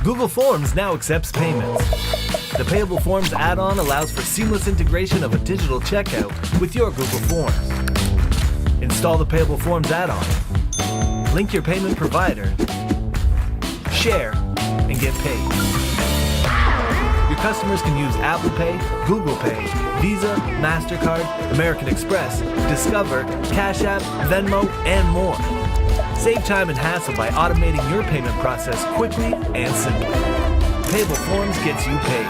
Google Forms now accepts payments. The Payable Forms add-on allows for seamless integration of a digital checkout with your Google Forms. Install the Payable Forms add-on. Link your payment provider. Share and get paid. Your customers can use Apple Pay, Google Pay, Visa, MasterCard, American Express, Discover, Cash App, Venmo, and more. Save time and hassle by automating your payment process quickly and simply. Payable Forms gets you paid.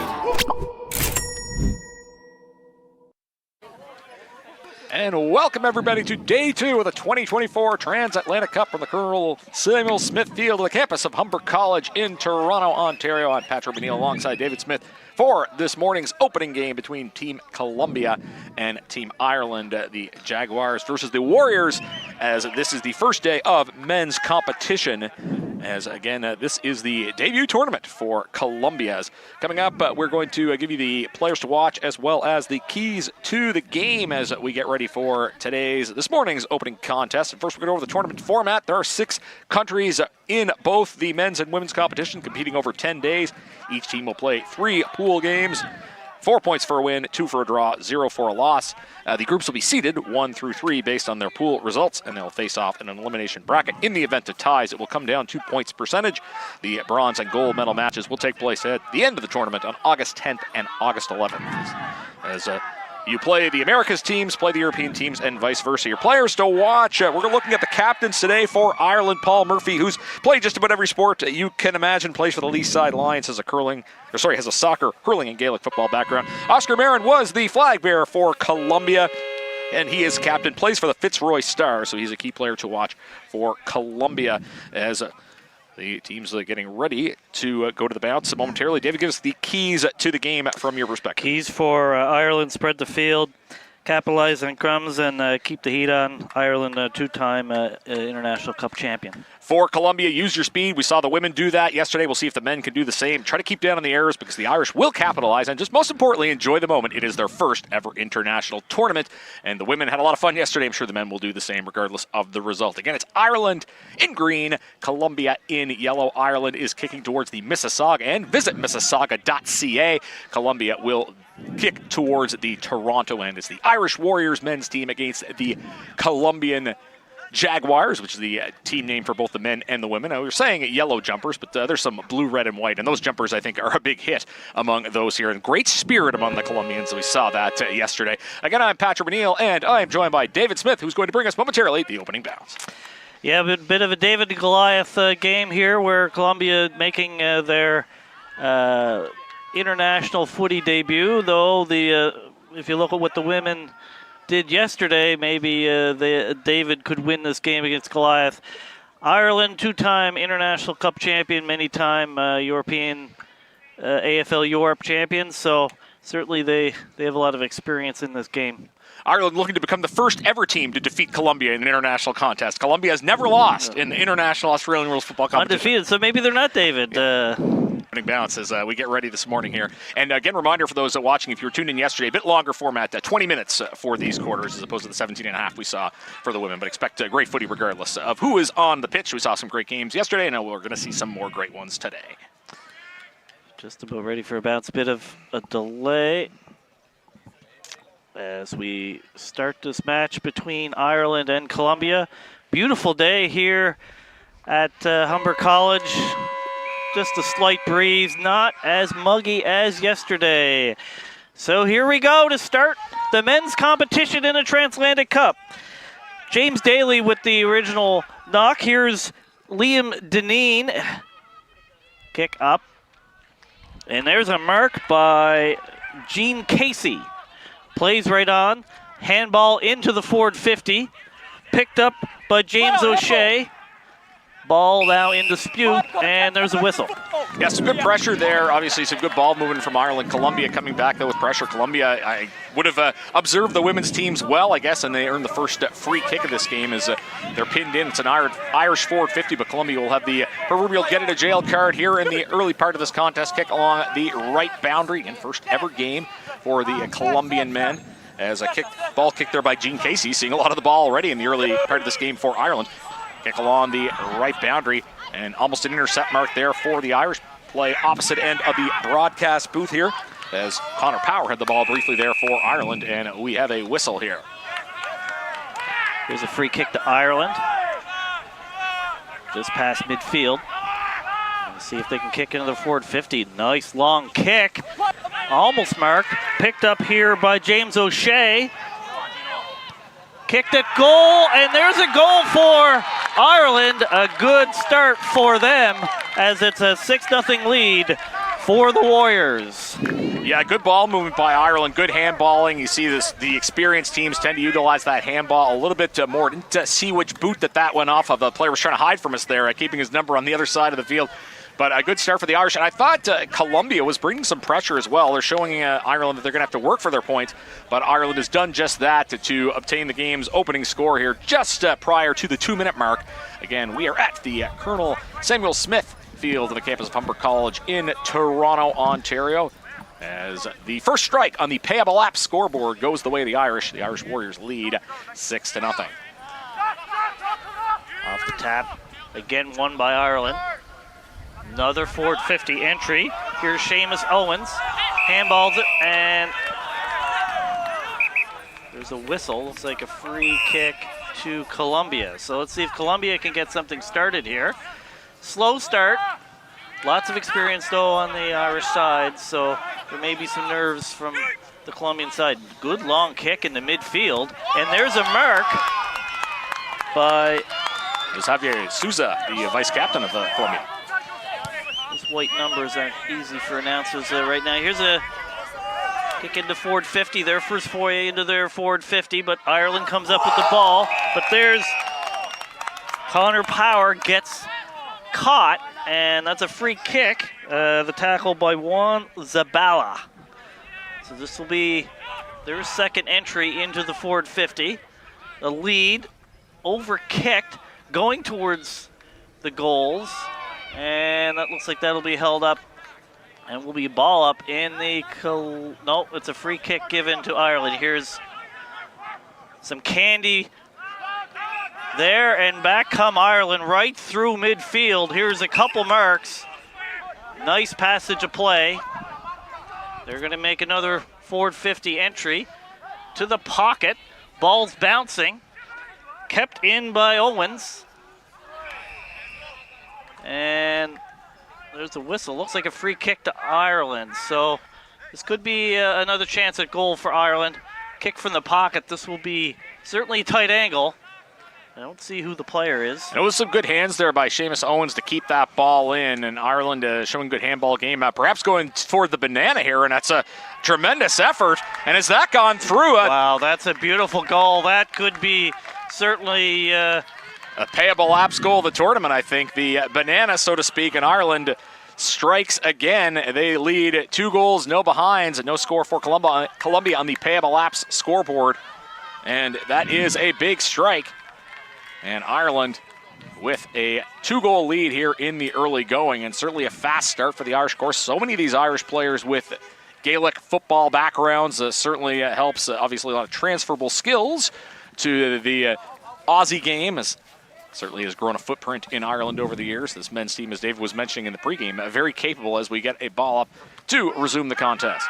And welcome everybody to day 2 of the 2024 Transatlantic Cup from the Colonel Samuel Smith Field of the campus of Humber College in Toronto, Ontario. I'm Patrick O'Neill alongside David Smith for this morning's opening game between Team Colombia and Team Ireland, the Jaguars versus the Warriors, as this is the first day of men's competition. As again, this is the debut tournament for Colombia's. Coming up, we're going to give you the players to watch as well as the keys to the game as we get ready for this morning's opening contest. And first, we're going to go over the tournament format. There are 6 countries in both the men's and women's competition competing over 10 days. Each team will play 3 pool games. 4 points for a win, 2 for a draw, 0 for a loss. The groups will be seeded 1 through 3 based on their pool results, and they'll face off in an elimination bracket. In the event of ties, it will come down to points percentage. The bronze and gold medal matches will take place at the end of the tournament on August 10th and August 11th. As you play the Americas teams, play the European teams, and vice versa. Your players to watch. We're looking at the captains today for Ireland. Paul Murphy, who's played just about every sport you can imagine, plays for the Least Side Lions, has a soccer, hurling, and Gaelic football background. Oscar Marin was the flag bearer for Colombia, and he is captain, plays for the Fitzroy Stars, so he's a key player to watch for Colombia as the team's getting ready to go to the bounce momentarily. David, give us the keys to the game from your perspective. Keys for Ireland: spread the field, capitalize on crumbs, and keep the heat on. Ireland, a 2-time International Cup champion. For Colombia, use your speed. We saw the women do that yesterday. We'll see if the men can do the same. Try to keep down on the errors because the Irish will capitalize, and just most importantly, enjoy the moment. It is their first ever international tournament, and the women had a lot of fun yesterday. I'm sure the men will do the same regardless of the result. Again, it's Ireland in green, Colombia in yellow. Ireland is kicking towards the Mississauga end. Visit Mississauga.ca. Colombia will kick towards the Toronto end. It's the Irish Warriors men's team against the Colombian Jaguars, which is the team name for both the men and the women. Now, we were saying yellow jumpers, but there's some blue, red, and white, and those jumpers, I think, are a big hit among those here. And great spirit among the Colombians. We saw that yesterday. Again, I'm Patrick O'Neill, and I am joined by David Smith, who's going to bring us momentarily the opening bounce. Yeah, a bit of a David and Goliath game here, where Colombia making their international footy debut, though if you look at what the women did yesterday, maybe David could win this game against Goliath. Ireland, 2-time International Cup champion, many-time European AFL Europe champions, so certainly they have a lot of experience in this game. Ireland looking to become the first ever team to defeat Colombia in an international contest. Colombia has never lost in the international Australian rules football competition. Undefeated, so maybe they're not David. Opening bounce as we get ready this morning here. And again, reminder for those watching, if you were tuned in yesterday, a bit longer format, 20 minutes for these quarters as opposed to the 17 and a half we saw for the women. But expect great footy regardless of who is on the pitch. We saw some great games yesterday, and we're going to see some more great ones today. Just about ready for a bounce. Bit of a delay as we start this match between Ireland and Colombia. Beautiful day here at Humber College. Just a slight breeze, not as muggy as yesterday. So here we go to start the men's competition in the Transatlantic Cup. James Daly with the original knock. Here's Liam Deneen. Kick up. And there's a mark by Gene Casey. Plays right on. Handball into the forward 50. Picked up by James O'Shea. Ball now in dispute, and there's a whistle. Yeah, some good pressure there. Obviously, some good ball movement from Ireland. Colombia coming back, though, with pressure. Colombia, I would have observed the women's teams well, I guess, and they earned the first free kick of this game as they're pinned in. It's an Irish forward 50, but Colombia will have the proverbial get-it-a-jail card here in the early part of this contest. Kick along the right boundary in first ever game for the Colombian men. As a ball kick there by Gene Casey, seeing a lot of the ball already in the early part of this game for Ireland. Kick along the right boundary, and almost an intercept mark there for the Irish. play opposite end of the broadcast booth here, as Connor Power had the ball briefly there for Ireland, and we have a whistle here. Here's a free kick to Ireland. Just past midfield. Let's see if they can kick into the forward 50. Nice long kick. Almost marked. Picked up here by James O'Shea. Kicked at goal, and there's a goal for Ireland. A good start for them, as it's a 6-0 lead for the Warriors. Yeah, good ball movement by Ireland, good handballing. You see this, the experienced teams tend to utilize that handball a little bit more. Didn't see which boot that went off of. The player was trying to hide from us there, keeping his number on the other side of the field. But a good start for the Irish. And I thought Colombia was bringing some pressure as well. They're showing Ireland that they're going to have to work for their points. But Ireland has done just that to obtain the game's opening score here just prior to the 2-minute mark. Again, we are at the Colonel Samuel Smith Field of the campus of Humber College in Toronto, Ontario. As the first strike on the Payable app scoreboard goes the way of the Irish. The Irish Warriors lead 6-0. Off the tap. Again won by Ireland. Another forward 50 entry. Here's Seamus Owens. Handballs it, and there's a whistle. Looks like a free kick to Colombia. So let's see if Colombia can get something started here. Slow start. Lots of experience, though, on the Irish side, so there may be some nerves from the Colombian side. Good long kick in the midfield, and there's a mark by... There's Javier Souza, the vice captain of Colombia. Those white numbers aren't easy for announcers right now. Here's a kick into forward 50, their first foray into their forward 50, but Ireland comes up with the ball. But there's Connor Power gets caught, and that's a free kick. The tackle by Juan Zabala. So this will be their second entry into the forward 50. The lead, over-kicked, going towards the goals. And that looks like that'll be held up and will be ball up in the... No, it's a free kick given to Ireland. Here's some candy there, and back come Ireland right through midfield. Here's a couple marks. Nice passage of play. They're going to make another forward 50 entry to the pocket. Ball's bouncing. Kept in by Owens. And there's a whistle. Looks like a free kick to Ireland. So this could be another chance at goal for Ireland. Kick from the pocket. This will be certainly a tight angle. I don't see who the player is. It was some good hands there by Seamus Owens to keep that ball in, and Ireland showing good handball game. Perhaps going for the banana here, and that's a tremendous effort. And has that gone through? Wow, that's a beautiful goal. That could be certainly... a Payable Apps goal of the tournament, I think. The banana, so to speak, and Ireland strikes again. They lead 2 goals, no behinds, no score for Colombia on the Payable Apps scoreboard. And that is a big strike. And Ireland with a 2-goal lead here in the early going, and certainly a fast start for the Irish. Of course, so many of these Irish players with Gaelic football backgrounds certainly helps. Obviously, a lot of transferable skills to the Aussie game, as certainly has grown a footprint in Ireland over the years. This men's team, as David was mentioning in the pregame, very capable as we get a ball up to resume the contest.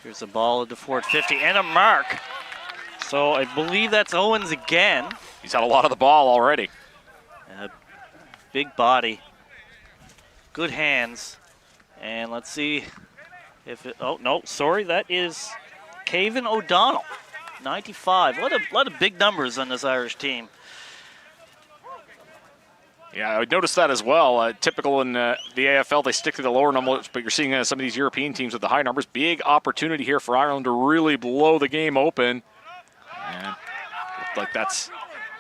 Here's a ball into forward 50 and a mark. So I believe that's Owens again. He's had a lot of the ball already. Big body. Good hands. And let's see if it... Oh, no, sorry. That is Cavan O'Donnell. 95. A lot of big numbers on this Irish team. Yeah, I noticed that as well. Typical in the AFL, they stick to the lower numbers, but you're seeing some of these European teams with the high numbers. Big opportunity here for Ireland to really blow the game open. And looks like that's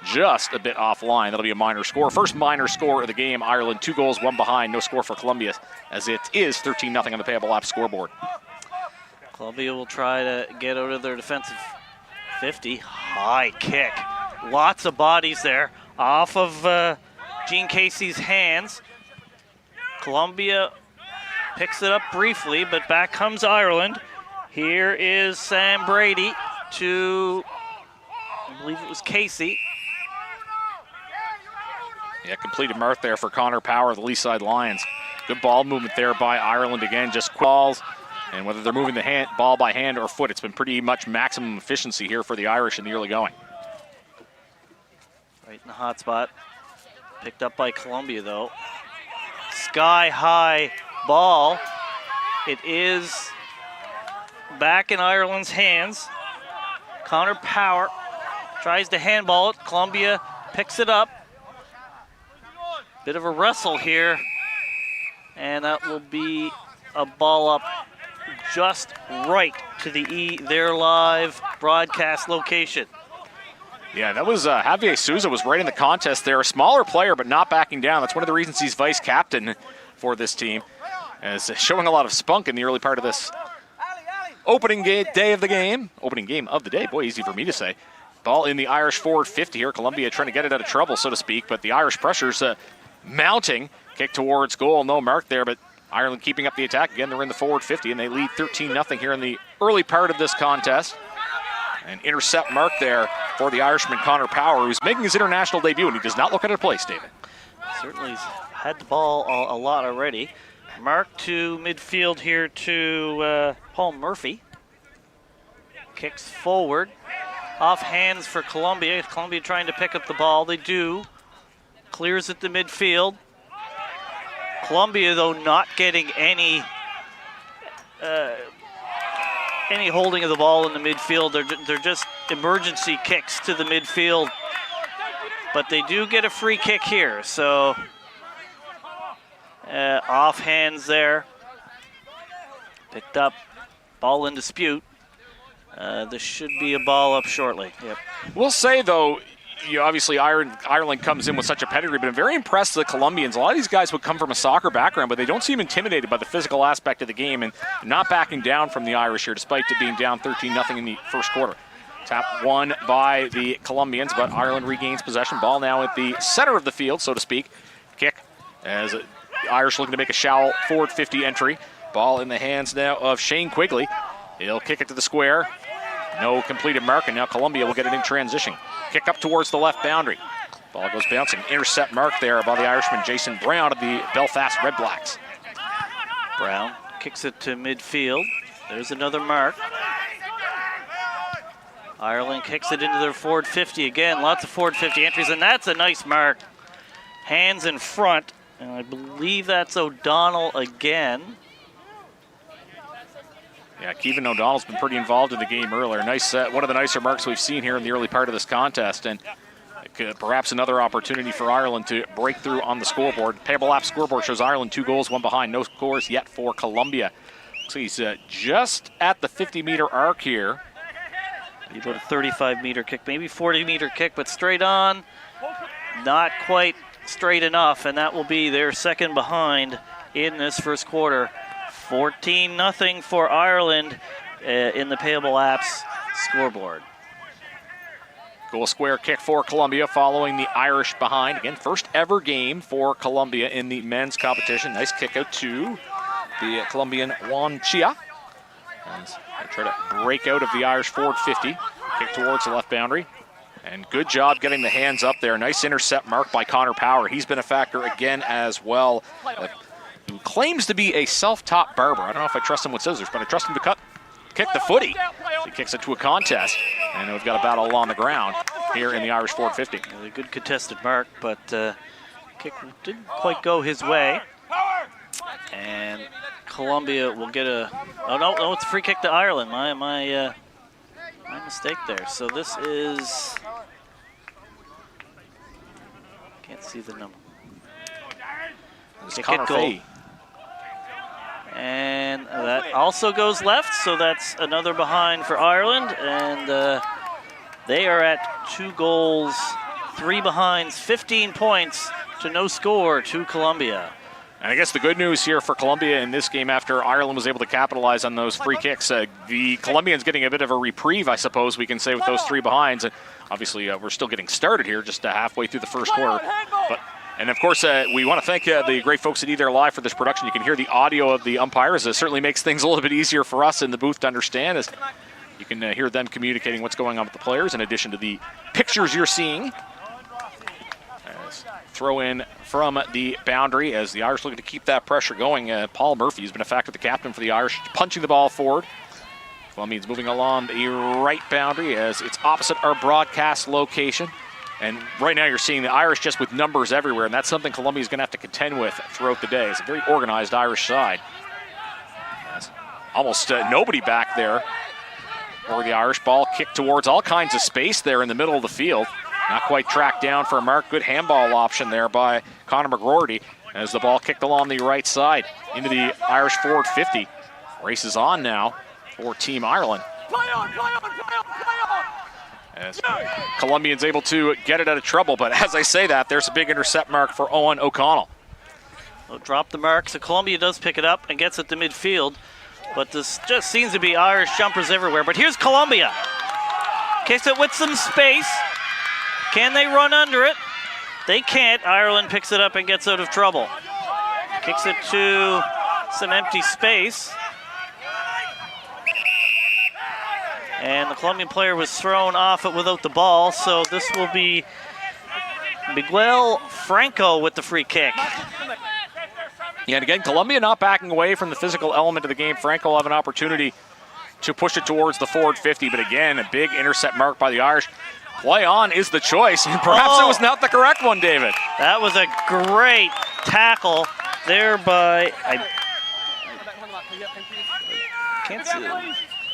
just a bit offline. That'll be a minor score. First minor score of the game. Ireland 2 goals, 1 behind. No score for Colombia, as it is 13-0 on the Payable App scoreboard. Colombia will try to get out of their defensive 50. High kick. Lots of bodies there. Off of Gene Casey's hands. Colombia picks it up briefly, but back comes Ireland. Here is Sam Brady to, I believe it was Casey. Yeah, completed mark there for Connor Power, the Lee Side Lions. Good ball movement there by Ireland again, just quick balls. And whether they're moving the ball by hand or foot, it's been pretty much maximum efficiency here for the Irish in the early going. Right in the hot spot. Picked up by Columbia, though. Sky-high ball. It is back in Ireland's hands. Connor Power tries to handball it. Columbia picks it up. Bit of a wrestle here. And that will be a ball up just right to their live broadcast location. Yeah, that was Javier Souza was right in the contest there. A smaller player, but not backing down. That's one of the reasons he's vice captain for this team. As showing a lot of spunk in the early part of this opening day of the game. Opening game of the day. Boy, easy for me to say. Ball in the Irish forward 50 here. Columbia trying to get it out of trouble, so to speak. But the Irish pressure's mounting. Kick towards goal. No mark there, but Ireland keeping up the attack. Again, they're in the forward 50, and they lead 13-0 here in the early part of this contest. An intercept mark there for the Irishman, Connor Power, who's making his international debut, and he does not look out of place, David. Certainly he's had the ball a lot already. Mark to midfield here to Paul Murphy. Kicks forward. Off hands for Columbia. Columbia trying to pick up the ball. They do. Clears it to midfield. Columbia, though, not getting any holding of the ball in the midfield. They're just emergency kicks to the midfield. But they do get a free kick here. So off hands there. Picked up. Ball in dispute. This should be a ball up shortly. Yep. We'll say, though, obviously Ireland comes in with such a pedigree, but I'm very impressed with the Colombians. A lot of these guys would come from a soccer background, but they don't seem intimidated by the physical aspect of the game and not backing down from the Irish here, despite it being down 13-0 in the first quarter. Tap won by the Colombians, but Ireland regains possession. Ball now at the center of the field, so to speak. Kick as the Irish looking to make a shallow forward 50 entry. Ball in the hands now of Shane Quigley. He'll kick it to the square. No completed mark, and now Columbia will get it in transition. Kick up towards the left boundary. Ball goes bouncing. Intercept mark there by the Irishman, Jason Brown of the Belfast Red Blacks. Brown kicks it to midfield. There's another mark. Ireland kicks it into their forward 50 again. Lots of forward 50 entries, and that's a nice mark. Hands in front, and I believe that's O'Donnell again. Yeah, Kevin O'Donnell's been pretty involved in the game earlier. Nice, one of the nicer marks we've seen here in the early part of this contest, and perhaps another opportunity for Ireland to break through on the scoreboard. Payable app scoreboard shows Ireland 2 goals, 1 behind. No scores yet for Colombia. So he's just at the 50-meter arc here. About a 35-meter kick, maybe 40-meter kick, but straight on. Not quite straight enough, and that will be their second behind in this first quarter. 14-0 for Ireland in the Payable Apps scoreboard. Goal square kick for Colombia following the Irish behind. Again, first ever game for Colombia in the men's competition. Nice kick out to the Colombian Juan Chia. As they try to break out of the Irish forward 50. Kick towards the left boundary. And good job getting the hands up there. Nice intercept mark by Connor Power. He's been a factor again as well. Who claims to be a self-taught barber. I don't know if I trust him with scissors, but I trust him to kick the footy. He kicks it to a contest, and we've got a battle on the ground here in the Irish forward 50. A good contested mark, but kick didn't quite go his way. And Colombia will get a... Oh, no, it's a free kick to Ireland. My mistake there. So this is... Can't see the number. Kick it goal. And that also goes left, so that's another behind for Ireland. And they are at 2 goals, 3 behinds, 15 points to no score to Colombia. And I guess the good news here for Colombia in this game, after Ireland was able to capitalize on those free kicks, the Colombians getting a bit of a reprieve, I suppose we can say, with those 3 behinds. And obviously, we're still getting started here, just halfway through the first quarter. And of course, we want to thank the great folks at Either Live for this production. You can hear the audio of the umpires. It certainly makes things a little bit easier for us in the booth to understand, as you can hear them communicating what's going on with the players, in addition to the pictures you're seeing. throw in from the boundary as the Irish looking to keep that pressure going. Paul Murphy has been a factor, the captain for the Irish, punching the ball forward. Colombians moving along the right boundary as it's opposite our broadcast location. And right now you're seeing the Irish just with numbers everywhere, and that's something Colombia's going to have to contend with throughout the day. It's a very organized Irish side. That's almost nobody back there for the Irish. Ball kicked towards all kinds of space there in the middle of the field. Not quite tracked down for a mark. Good handball option there by Conor McGroarty as the ball kicked along the right side into the Irish forward 50. Races on now for Team Ireland. Play on, play on, play on, play on! As Colombians able to get it out of trouble, but as I say that, there's a big intercept mark for Owen O'Connell. They'll drop the mark, so Colombia does pick it up and gets it to midfield, but this just seems to be Irish jumpers everywhere. But here's Colombia. Kicks it with some space. Can they run under it? They can't. Ireland picks it up and gets out of trouble. Kicks it to some empty space. And the Colombian player was thrown off it without the ball, so this will be Miguel Franco with the free kick. Yeah, and again, Colombia not backing away from the physical element of the game. Franco will have an opportunity to push it towards the forward 50, but again, a big intercept mark by the Irish. Play on is the choice, and perhaps it was not the correct one, David. That was a great tackle there by, I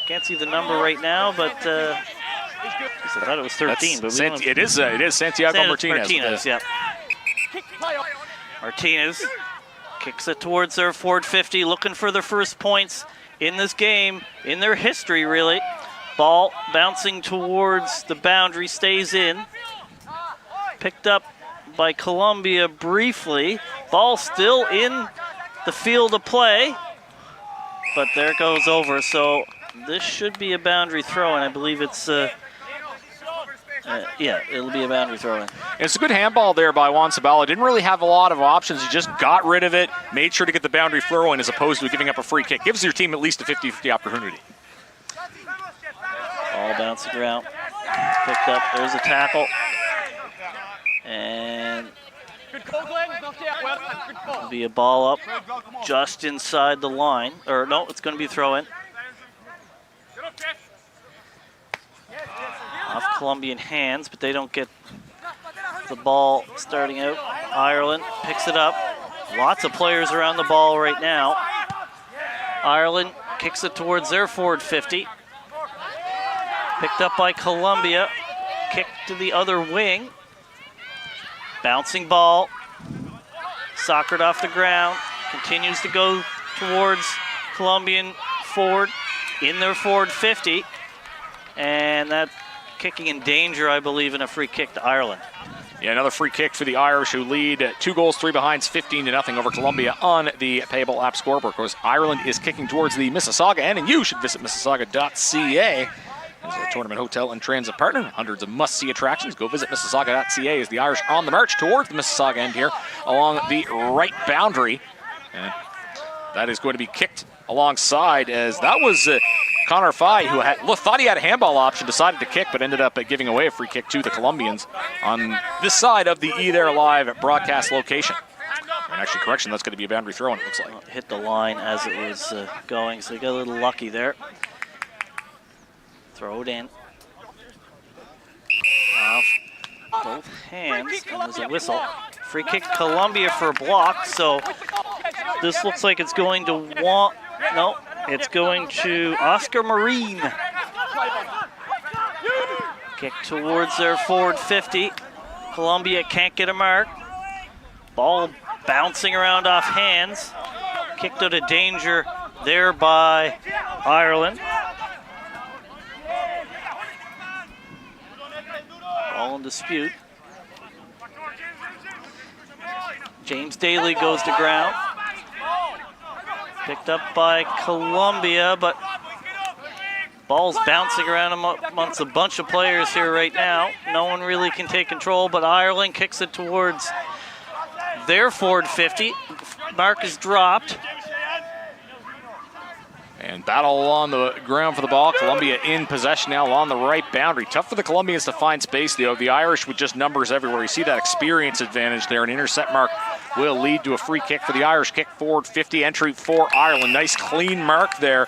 can't see the number right now, but I thought it was 13. But it is Santiago Martinez. Yeah. Martinez kicks it towards their forward 50, looking for their first points in this game, in their history, really. Ball bouncing towards the boundary, stays in. Picked up by Colombia briefly. Ball still in the field of play, but there it goes over. So this should be a boundary throw, and I believe it's, yeah, it'll be a boundary throw-in. It's a good handball there by Juan Sabala. Didn't really have a lot of options. He just got rid of it, made sure to get the boundary throw in as opposed to giving up a free kick. Gives your team at least a 50-50 opportunity. Ball bouncing around. Picked up. There's a tackle. And it'll be a ball up just inside the line. Or no, it's going to be a throw-in. Off Colombian hands, but they don't get the ball starting out. Ireland picks it up. Lots of players around the ball right now. Ireland kicks it towards their forward 50. Picked up by Colombia. Kick to the other wing. Bouncing ball. Soccered off the ground. Continues to go towards Colombian forward in their forward 50. And that kicking in danger, I believe, in a free kick to Ireland. Yeah, another free kick for the Irish, who lead 2 goals, 3 behinds, 15-0 over Colombia on the Payable app scoreboard. Of course, Ireland is kicking towards the Mississauga end, and you should visit Mississauga.ca. It's a tournament hotel and transit partner. Hundreds of must-see attractions. Go visit Mississauga.ca as the Irish on the march towards the Mississauga end here along the right boundary. And that is going to be kicked alongside, as that was Connor Fye, who thought he had a handball option, decided to kick, but ended up giving away a free kick to the Colombians on this side of the There Live broadcast location. And actually, correction, that's going to be a boundary throw, it looks like. Hit the line as it was going, so he got a little lucky there. Throw it in. Off both hands, and there's a whistle. Free kick Colombia for a block, so this looks like it's going to no, it's going to Oscar Marine. Kick towards their forward 50. Colombia can't get a mark. Ball bouncing around off hands. Kicked out of danger there by Ireland. Ball in dispute. James Daly goes to ground. Picked up by Colombia, but ball's bouncing around amongst a bunch of players here right now. No one really can take control, but Ireland kicks it towards their forward 50. Mark is dropped. And battle on the ground for the ball. Colombia in possession now along the right boundary. Tough for the Colombians to find space, though. The Irish with just numbers everywhere. You see that experience advantage there. An intercept mark will lead to a free kick for the Irish. Kick forward 50, entry for Ireland. Nice clean mark there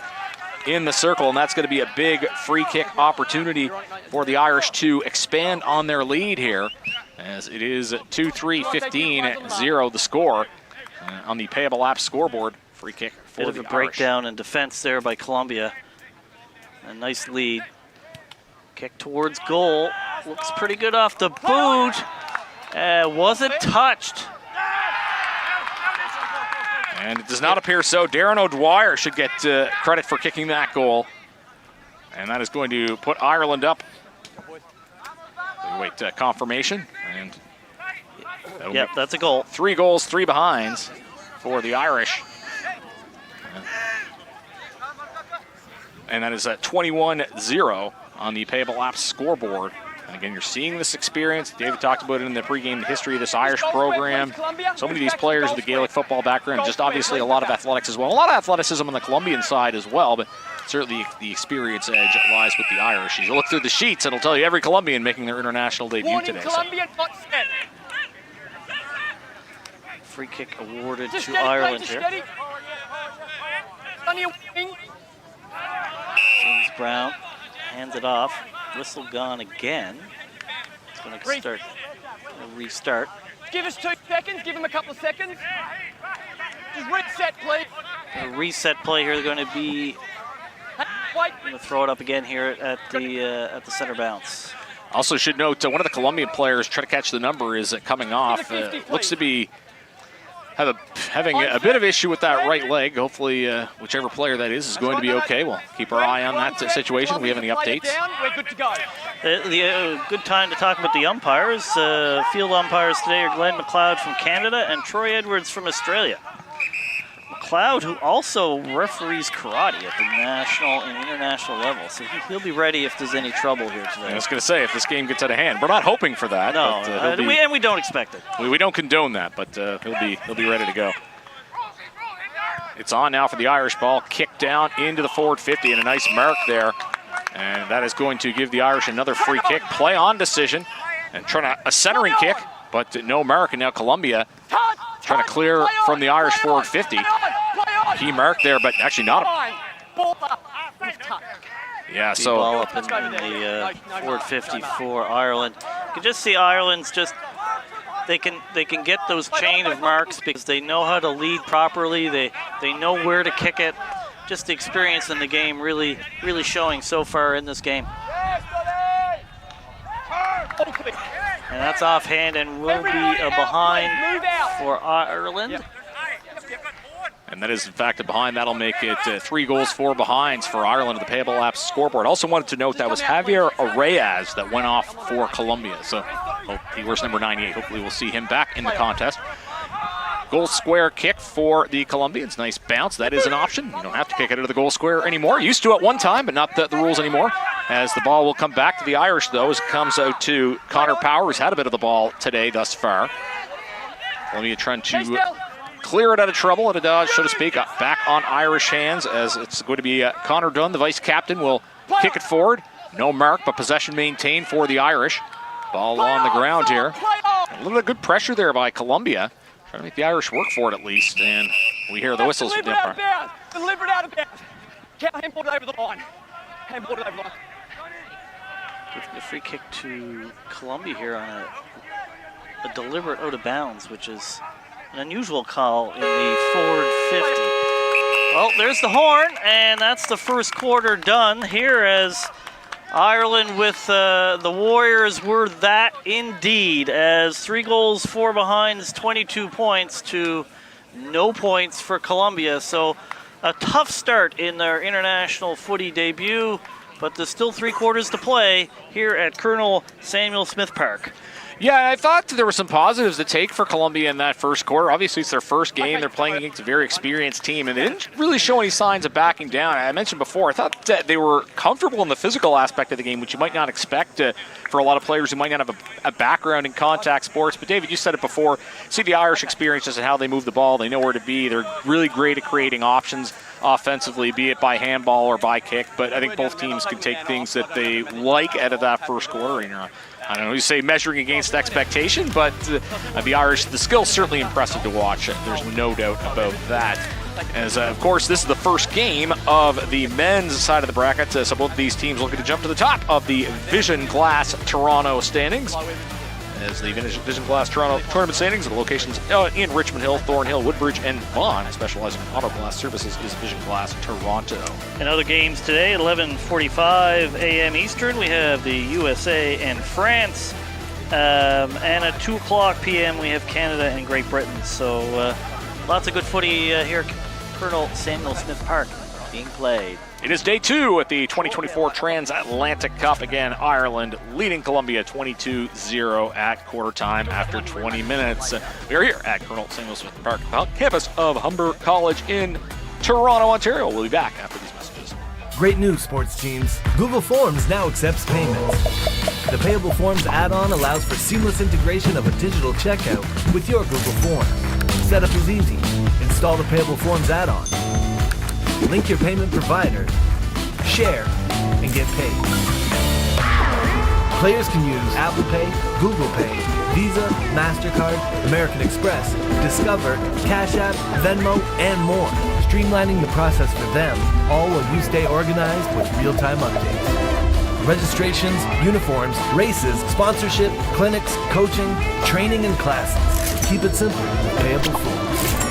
in the circle, and that's going to be a big free kick opportunity for the Irish to expand on their lead here, as it is 2-3, 15-0 the score on the Payable app scoreboard. Free kick for Bit of a breakdown in defense there by Colombia. A nice lead. Kick towards goal. Looks pretty good off the boot. Wasn't touched. And it does not appear so. Darren O'Dwyer should get credit for kicking that goal. And that is going to put Ireland up. We wait confirmation. And yep, that's a goal. 3 goals, 3 behinds for the Irish. And that is 21-0 on the Payable app scoreboard. And again, you're seeing this experience. David talked about it in the pregame, the history of this Irish program. So many of these players with the Gaelic football background, just obviously a lot of athletics as well. A lot of athleticism on the Colombian side as well, but certainly the experience edge lies with the Irish. You look through the sheets, and it'll tell you every Colombian making their international debut today. Free kick awarded to Ireland here. James Brown hands it off. Whistle gone again. It's going to start a restart. Give us 2 seconds. Give him a couple of seconds. Just reset, please. A reset play here. They're going to be. Going to throw it up again here at the center bounce. Also should note one of the Colombian players trying to catch the number is coming off. Looks to be having a bit of issue with that right leg. Hopefully, whichever player that is going to be okay. We'll keep our eye on that situation. We have any updates? We're good to go. The good time to talk about the umpires. Field umpires today are Glenn McLeod from Canada and Troy Edwards from Australia. McLeod, who also referees karate at the national and international level, so he'll be ready if there's any trouble here today. I was going to say, if this game gets out of hand, we're not hoping for that. No, but, and we don't expect it. We don't condone that, but he'll be ready to go. It's on now for the Irish ball, kicked down into the forward 50, and a nice mark there, and that is going to give the Irish another free kick. Play on decision, and trying a centering kick, but no mark, and now Colombia trying to clear from the Irish forward 50. Key mark there, but actually not. Yeah, so ball up in the forward 50 for Ireland. You can just see Ireland's just they can get those chain of marks because they know how to lead properly. They know where to kick it. Just the experience in the game really showing so far in this game. And that's offhand and will be a behind for Ireland. And that is, in fact, a behind. That'll make it 3 goals, 4 behinds for Ireland at the Payable app scoreboard. Also wanted to note that was Javier Arrayas that went off for Colombia. So he wears number 98. Hopefully we'll see him back in the contest. Goal square kick for the Colombians. Nice bounce. That is an option. You don't have to kick it into the goal square anymore. Used to at one time, but not the rules anymore. As the ball will come back to the Irish, though, as it comes out to Connor Power, who's had a bit of the ball today thus far. Colombia trying to clear it out of trouble, out of dodge, so to speak. Back on Irish hands, as it's going to be Connor Dunn, the vice captain, will kick it forward. No mark, but possession maintained for the Irish. Ball on the ground here. A little bit of good pressure there by Colombia. Trying to make the Irish work for it at least, and we hear the whistles. Deliver it out of bounds. Deliver it out of bounds. Handball it over the line. Handball it over the line. Giving a free kick to Colombia here on a deliberate out of bounds, which is an unusual call in the forward 50. Well, there's the horn, and that's the first quarter done here as Ireland with the Warriors were that indeed, as 3 goals, 4 behinds, 22 points to no points for Colombia. So a tough start in their international footy debut, but there's still 3 quarters to play here at Colonel Samuel Smith Park. Yeah, I thought there were some positives to take for Colombia in that first quarter. Obviously, it's their first game. They're playing against a very experienced team, and they didn't really show any signs of backing down. I mentioned before, I thought that they were comfortable in the physical aspect of the game, which you might not expect for a lot of players who might not have a background in contact sports. But, David, you said it before. See the Irish experiences and how they move the ball. They know where to be. They're really great at creating options offensively, be it by handball or by kick. But I think both teams can take things that they like out of that first quarter. You know, I don't know, you say measuring against expectation, but the Irish, the skill's certainly impressive to watch. There's no doubt about that. As, of course, this is the first game of the men's side of the bracket. So both of these teams looking to jump to the top of the Vision Class Toronto standings. As the Vision Class Toronto tournament standings, the locations in Richmond Hill, Thornhill, Woodbridge, and Vaughan, specializing in auto glass services, is Vision Class Toronto. And other games today at 11:45 a.m. Eastern, we have the USA and France. And at 2 o'clock p.m. we have Canada and Great Britain. So lots of good footy here at Colonel Samuel Smith Park being played. It is day 2 at the 2024 Transatlantic Cup. Again, Ireland leading Colombia 22-0 at quarter time after 20 minutes. We are here at Colonel Samuel Smith Park, campus of Humber College in Toronto, Ontario. We'll be back after these messages. Great news, sports teams. Google Forms now accepts payments. The Payable Forms add-on allows for seamless integration of a digital checkout with your Google Forms. Setup is easy. Install the Payable Forms add-on. Link your payment provider, share, and get paid. Players can use Apple Pay, Google Pay, Visa, MasterCard, American Express, Discover, Cash App, Venmo, and more, streamlining the process for them, all while you stay organized with real-time updates. Registrations, uniforms, races, sponsorship, clinics, coaching, training, and classes. Keep it simple with Payable Forms.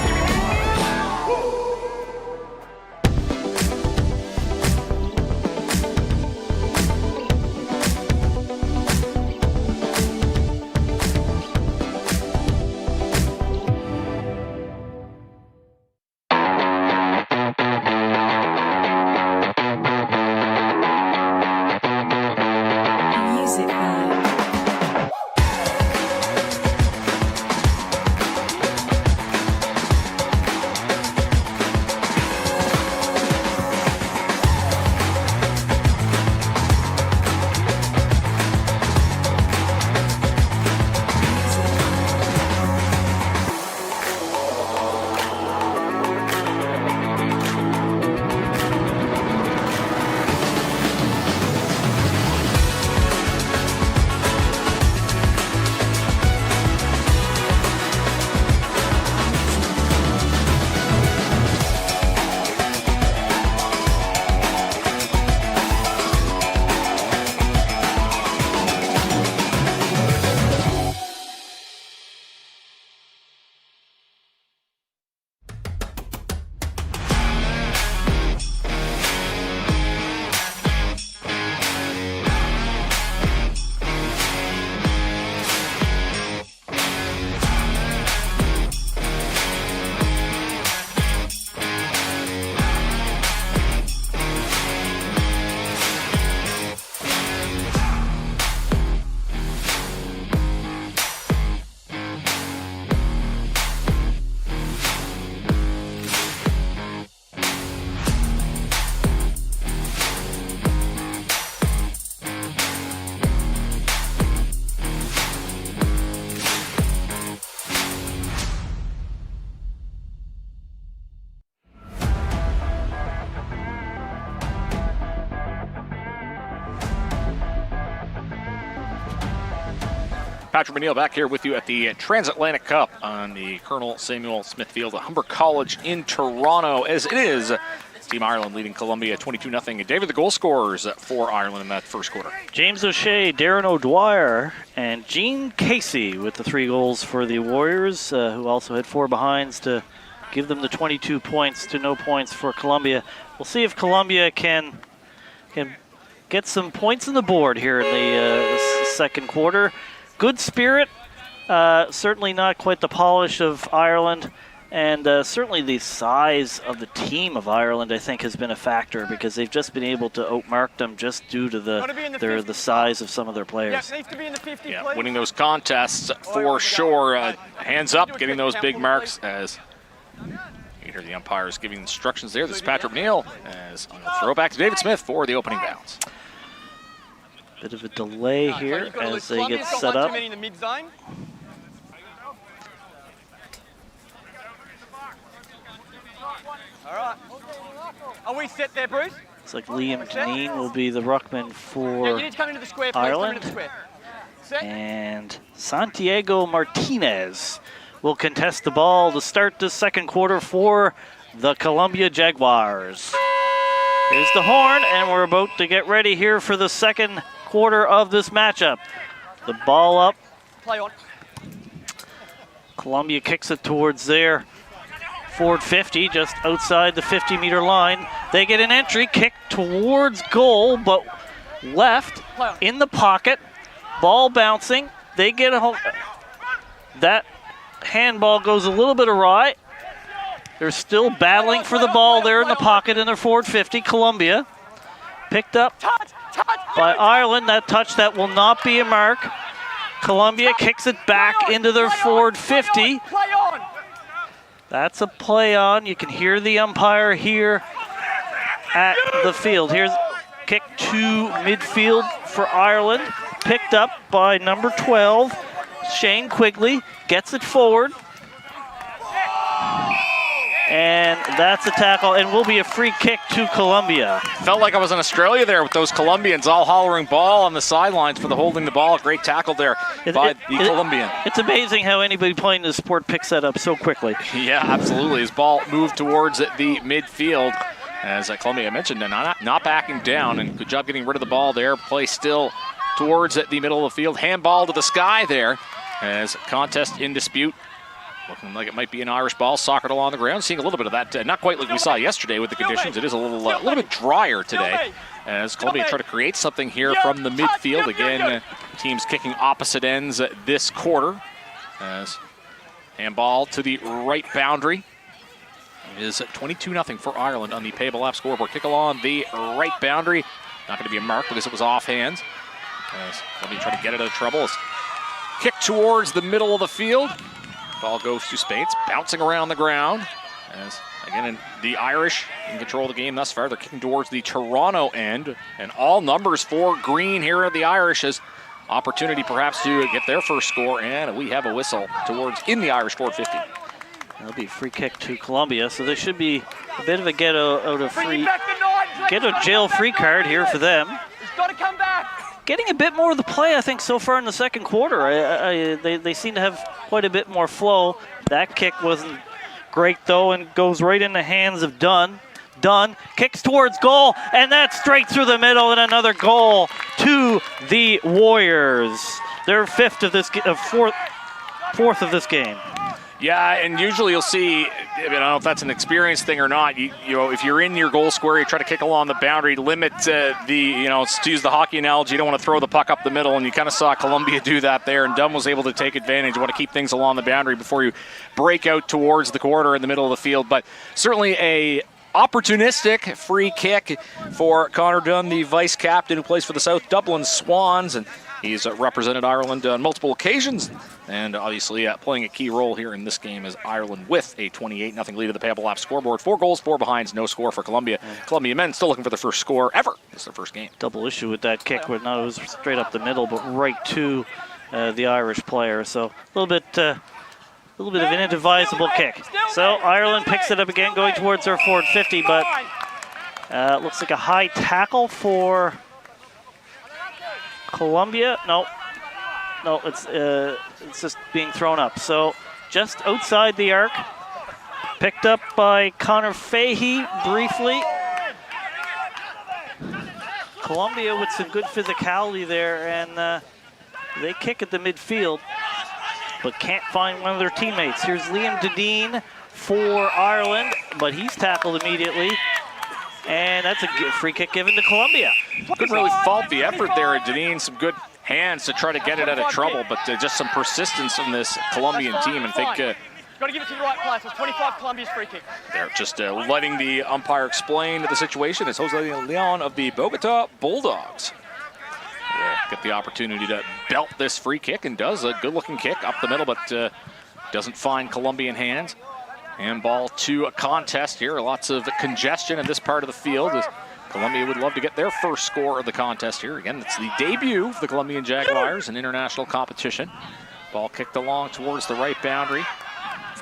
Patrick McNeil back here with you at the Transatlantic Cup on the Colonel Samuel Smith Field at Humber College in Toronto, as it is Team Ireland leading Colombia 22-0. David, the goal scorers for Ireland in that first quarter. James O'Shea, Darren O'Dwyer, and Gene Casey with the 3 goals for the Warriors, who also had 4 behinds to give them the 22 points to no points for Colombia. We'll see if Colombia can get some points on the board here in the second quarter. Good spirit, certainly not quite the polish of Ireland, and certainly the size of the team of Ireland, I think, has been a factor because they've just been able to outmark them just due to the size of some of their players. Yeah, winning those contests for sure. Hands up, getting those big marks as you can hear the umpires giving instructions there. This is Patrick McNeil as I'm going to throw back to David Smith for the opening bounce. Bit of a delay here as they get set up. All right. Are we set there, Bruce? It's like Liam Deneen will be the ruckman Yeah, for you need to come into the square, please. Ireland. Come into the square. Set. And Santiago Martinez will contest the ball to start the second quarter for the Columbia Jaguars. Here's the horn, and we're about to get ready here for the second quarter of this matchup. The ball up. Play on. Columbia kicks it towards their forward 50, just outside the 50-meter line. They get an entry kick towards goal, but left in the pocket. Ball bouncing. They get a hold. That handball goes a little bit awry. They're still battling for the ball there in the pocket in their forward 50. Columbia picked up by Ireland. That touch, that will not be a mark. Columbia kicks it back into their forward 50. That's a play on. You can hear the umpire here at the field. Here's kick to midfield for Ireland. Picked up by number 12, Shane Quigley. Gets it forward. And that's a tackle, and will be a free kick to Columbia. Felt like I was in Australia there with those Colombians all hollering ball on the sidelines for the holding the ball. Great tackle there by the Colombian. It's amazing how anybody playing this sport picks that up so quickly. Yeah, absolutely. His ball moved towards the midfield. As Columbia mentioned, not backing down, and good job getting rid of the ball there. Play still towards the middle of the field. Handball to the sky there as contest in dispute. Looking like it might be an Irish ball, soccered along the ground. Seeing a little bit of that, not quite like we saw yesterday with the conditions. It is a little bit drier today as Columbia try to create something here from the midfield. Again, teams kicking opposite ends this quarter. As handball to the right boundary. It is 22-0 for Ireland on the Payable app scoreboard. Kick along the right boundary. Not going to be a mark because it was off hands. As Columbia trying to get it out of trouble. Kick towards the middle of the field. Ball goes to Spates, bouncing around the ground. As again, the Irish in control of the game thus far. They're kicking towards the Toronto end, and all numbers for green here at the Irish as opportunity perhaps to get their first score, and we have a whistle towards in the Irish forward 50. That'll be a free kick to Columbia, so there should be a bit of a get a jail free card here for them. He's got to come back. Getting a bit more of the play, I think, so far in the second quarter. They seem to have quite a bit more flow. That kick wasn't great, though, and goes right in the hands of Dunn. Dunn kicks towards goal, and that's straight through the middle, and another goal to the Warriors. Their fourth of this game. Yeah, and usually you'll see, I don't know if that's an experience thing or not, you know, if you're in your goal square, you try to kick along the boundary, limit to use the hockey analogy, you don't want to throw the puck up the middle, and you kind of saw Columbia do that there, and Dunn was able to take advantage. You want to keep things along the boundary before you break out towards the quarter in the middle of the field, but certainly a opportunistic free kick for Connor Dunn, the vice captain who plays for the South Dublin Swans, and he's represented Ireland on multiple occasions, and obviously playing a key role here in this game is Ireland with a 28-0 lead of the Payable app scoreboard. 4 goals, 4 behinds, no score for Columbia. Columbia men still looking for their first score ever. It's their first game. Double issue with that kick, where not it was straight up the middle, but right to the Irish player. So a little bit of an inadvisable kick. So Ireland picks it up again, going towards their forward 50, but looks like a high tackle for Columbia. No, it's just being thrown up. So just outside the arc, picked up by Connor Fahey briefly. Columbia with some good physicality there, and they kick at the midfield, but can't find one of their teammates. Here's Liam Dedeen for Ireland, but he's tackled immediately. And that's a free kick given to Columbia. Couldn't really fault the effort there at Deneen. Some good hands to try to get it out of trouble, but just some persistence from this Colombian team. And I think got to give it to the right place. It's 25 Columbia's free kick. They're just letting the umpire explain the situation. It's Jose Leon of the Bogota Bulldogs. Get the opportunity to belt this free kick, and does a good-looking kick up the middle, but doesn't find Colombian hands. Handball to a contest here. Lots of congestion in this part of the field. As Columbia would love to get their first score of the contest here. Again, it's the debut of the Colombian Jaguars in international competition. Ball kicked along towards the right boundary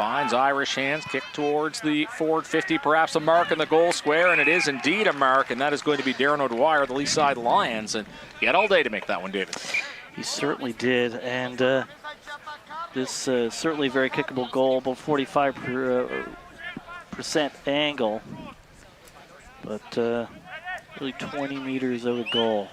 finds Irish hands, kick towards the forward 50, perhaps a mark in the goal square, and it is indeed a mark, and that is going to be Darren O'Dwyer, the Least Side Lions, and he had all day to make that one, David. He certainly did, and this certainly a very kickable goal, about 45% angle, but really 20 meters out of goal.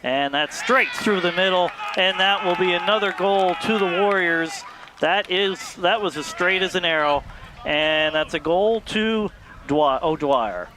And that's straight through the middle, and that will be another goal to the Warriors. That was as straight as an arrow, and that's a goal to O'Dwyer.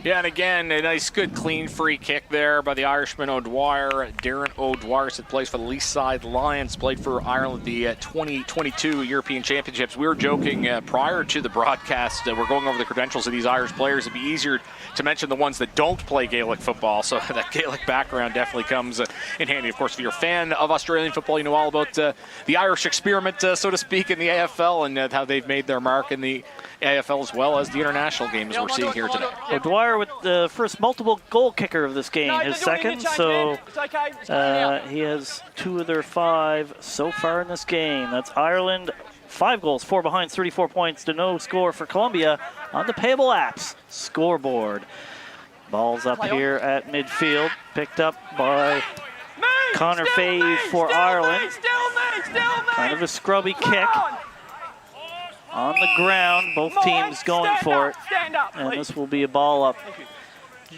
Yeah, and again, a nice, good, clean free kick there by the Irishman O'Dwyer. Darren O'Dwyer plays for the Least Side Lions, played for Ireland the 2022 European Championships. We were joking prior to the broadcast, we're going over the credentials of these Irish players. It'd be easier to mention the ones that don't play Gaelic football, so that Gaelic background definitely comes in handy. Of course, if you're a fan of Australian football, you know all about the Irish experiment, so to speak, in the AFL, and how they've made their mark in the AFL as well as the international games we're seeing here today. O'Dwyer with the first multiple goal kicker of this game, his second, so he has 2 of their 5 so far in this game. That's Ireland, 5 goals, 4 behind, 34 points to no score for Colombia on the Payable app's scoreboard. Ball's up here at midfield, picked up by Connor Fave for Ireland. Kind of a scrubby kick. On the ground, both teams going for it, and this will be a ball up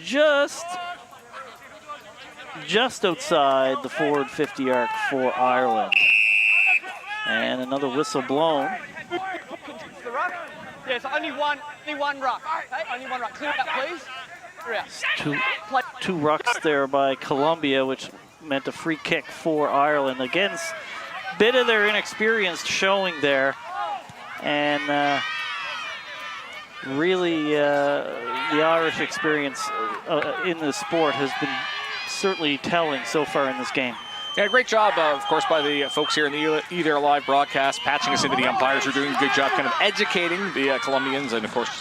just outside the forward 50 arc for Ireland. And another whistle blown. Yeah, so only one ruck. Okay, only one ruck. Clear that, please. Two rucks there by Colombia, which meant a free kick for Ireland. Again, bit of their inexperience showing there. And really, the Irish experience in the sport has been certainly telling so far in this game. Yeah, great job, of course, by the folks here in the Either Live broadcast, patching us into the umpires. We're doing a good job kind of educating the Colombians and, of course,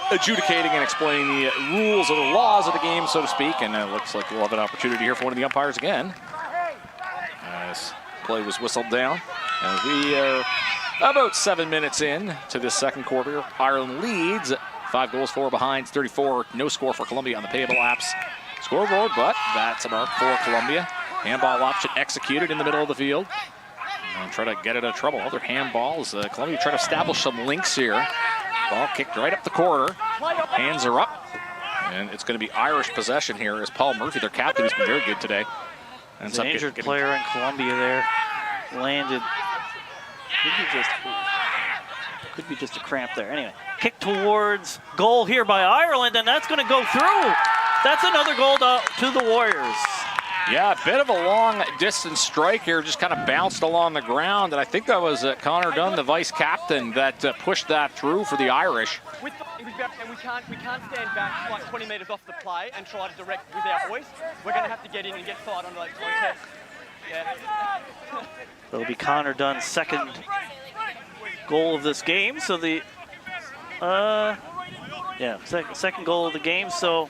adjudicating and explaining the rules of the laws of the game, so to speak. And it looks like we'll have an opportunity here for one of the umpires again. As play was whistled down. As we are about 7 minutes in to this second quarter, Ireland leads 5 goals, 4 behind, 34, no score for Colombia on the Payable app's scoreboard, but that's a mark for Colombia. Handball option executed in the middle of the field. And try to get it out of trouble. Other handballs. Colombia try to establish some links here. Ball kicked right up the corner. Hands are up. And it's going to be Irish possession here as Paul Murphy, their captain, has been very good today. And an injured player in Colombia there. Landed. Could be just a cramp there. Anyway, kick towards goal here by Ireland, and that's going to go through. That's another goal to the Warriors. Yeah, a bit of a long distance strike here, just kind of bounced along the ground, and I think that was Connor Dunn, the vice captain, that pushed that through for the Irish. And we can't stand back like 20 metres off the play and try to direct with our voice. We're going to have to get in and get fired onto those contests. Yeah. That'll be Connor Dunn's second goal of this game. So the second goal of the game. So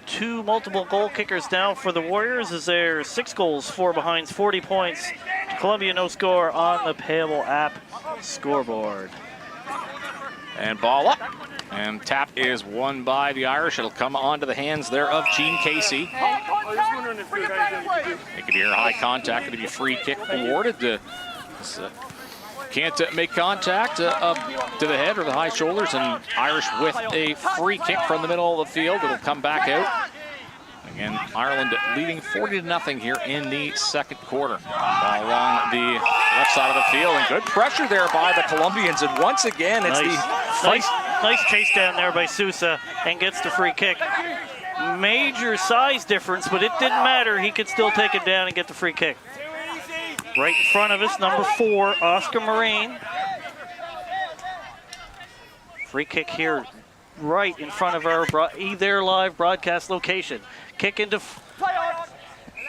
2 multiple goal kickers now for the Warriors as they're 6 goals, 4 behinds, 40 points. Colombia no score on the Payable app scoreboard. And ball up. And tap is won by the Irish. It'll come onto the hands there of Gene Casey. They could hear high contact. It'll be a free kick awarded. Can't make contact up to the head or the high shoulders. And Irish with a free kick from the middle of the field. It'll come back out. Again, Ireland leading 40-0 here in the second quarter. Ball along the left side of the field, and good pressure there by the Colombians. And once again, it's nice chase down there by Sousa, and gets the free kick. Major size difference, but it didn't matter. He could still take it down and get the free kick. Right in front of us, number 4, Oscar Moraine. Free kick here, right in front of our Either Live broadcast location. Kick into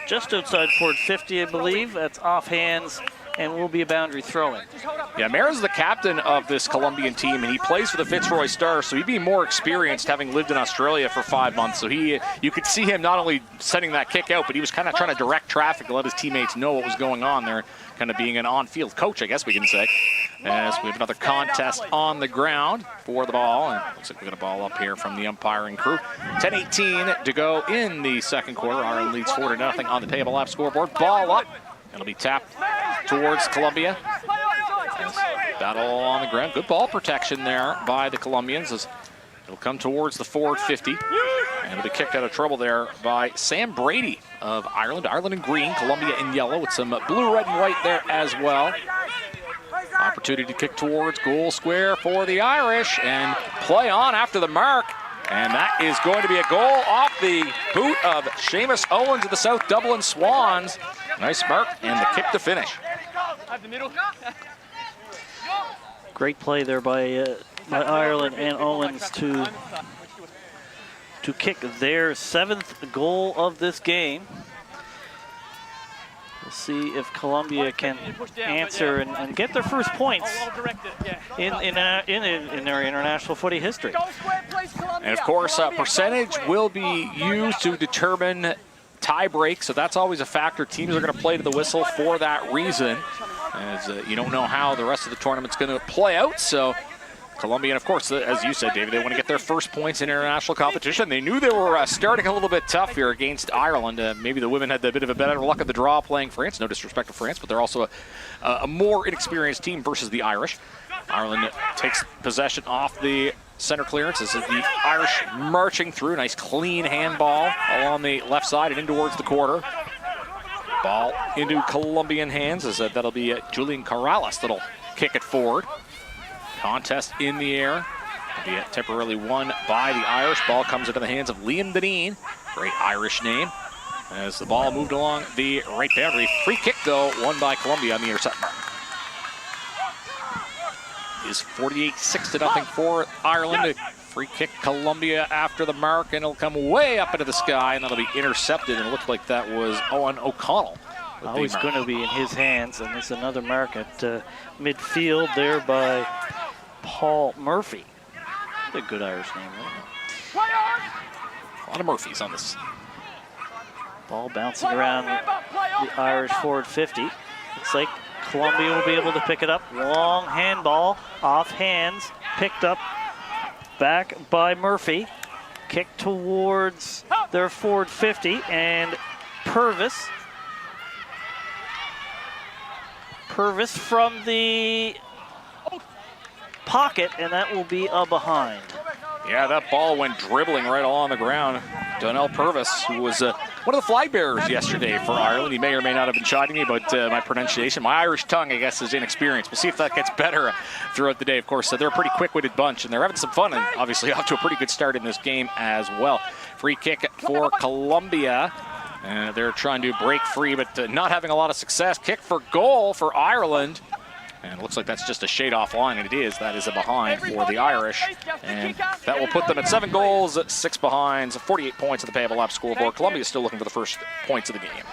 just outside forward 50, I believe. That's off hands and will be a boundary throw-in. Yeah, Mara's the captain of this Colombian team, and he plays for the Fitzroy Stars, so he'd be more experienced having lived in Australia for 5 months. So you could see him not only sending that kick out, but he was kind of trying to direct traffic and let his teammates know what was going on there, kind of being an on-field coach, I guess we can say. As we have another contest on the ground for the ball, and looks like we got a ball up here from the umpiring crew. 10:18 to go in the second quarter. Ireland leads 4-0 on the Payable app scoreboard. Ball up. It'll be tapped towards Colombia. Battle on the ground. Good ball protection there by the Colombians as it'll come towards the forward 50. And it'll be kicked out of trouble there by Sam Brady of Ireland. Ireland in green, Colombia in yellow with some blue, red, and white there as well. Opportunity to kick towards goal square for the Irish and play on after the mark. And that is going to be a goal off the boot of Seamus Owens of the South Dublin Swans. Nice mark and the kick to finish. Great play there by Ireland and Owens to kick their 7th goal of this game. We'll see if Colombia can answer and get their first points in their international footy history. And of course, percentage will be used to determine tie break, so that's always a factor. Teams are going to play to the whistle for that reason, as you don't know how the rest of the tournament's going to play out. So Colombia, and of course, as you said, David, they want to get their first points in international competition. They knew they were starting a little bit tough here against Ireland. Maybe the women had a bit of a better luck of the draw playing France. No disrespect to France, but they're also a more inexperienced team versus the Irish. Ireland takes possession off the center clearance as the Irish marching through. Nice clean handball along the left side and in towards the quarter. Ball into Colombian hands as that'll be Julian Corrales that'll kick it forward. Contest in the air. It'll be temporarily won by the Irish. Ball comes into the hands of Liam Dineen. Great Irish name. As the ball moved along the right boundary. Free kick, though, won by Colombia on the intercept mark. Is 48-6-0 for Ireland. A free kick Colombia after the mark, and it'll come way up into the sky, and that'll be intercepted, and it looked like that was Owen O'Connell. Always going to be in his hands, and there's another mark at midfield there by Paul Murphy. A good Irish name, right? A lot of Murphys on this. Ball bouncing around the Irish forward 50. Looks like Colombia will be able to pick it up. Long handball, off hands, picked up back by Murphy. Kick towards their forward 50, and Purvis from the pocket, and that will be a behind. Yeah, that ball went dribbling right along the ground. Donnell Purvis, who was one of the flag bearers yesterday for Ireland. He may or may not have been chiding me, but my pronunciation, my Irish tongue, I guess, is inexperienced. We'll see if that gets better throughout the day. Of course, they're a pretty quick-witted bunch, and they're having some fun, and obviously off to a pretty good start in this game as well. Free kick for Colombia. They're trying to break free, but not having a lot of success. Kick for goal for Ireland. And it looks like that's just a shade off line, and it is. That is a behind for the Irish. And that will put them at 7 goals, 6 behinds, 48 points at the Payable app scoreboard. Colombia is still looking for the first points of the game.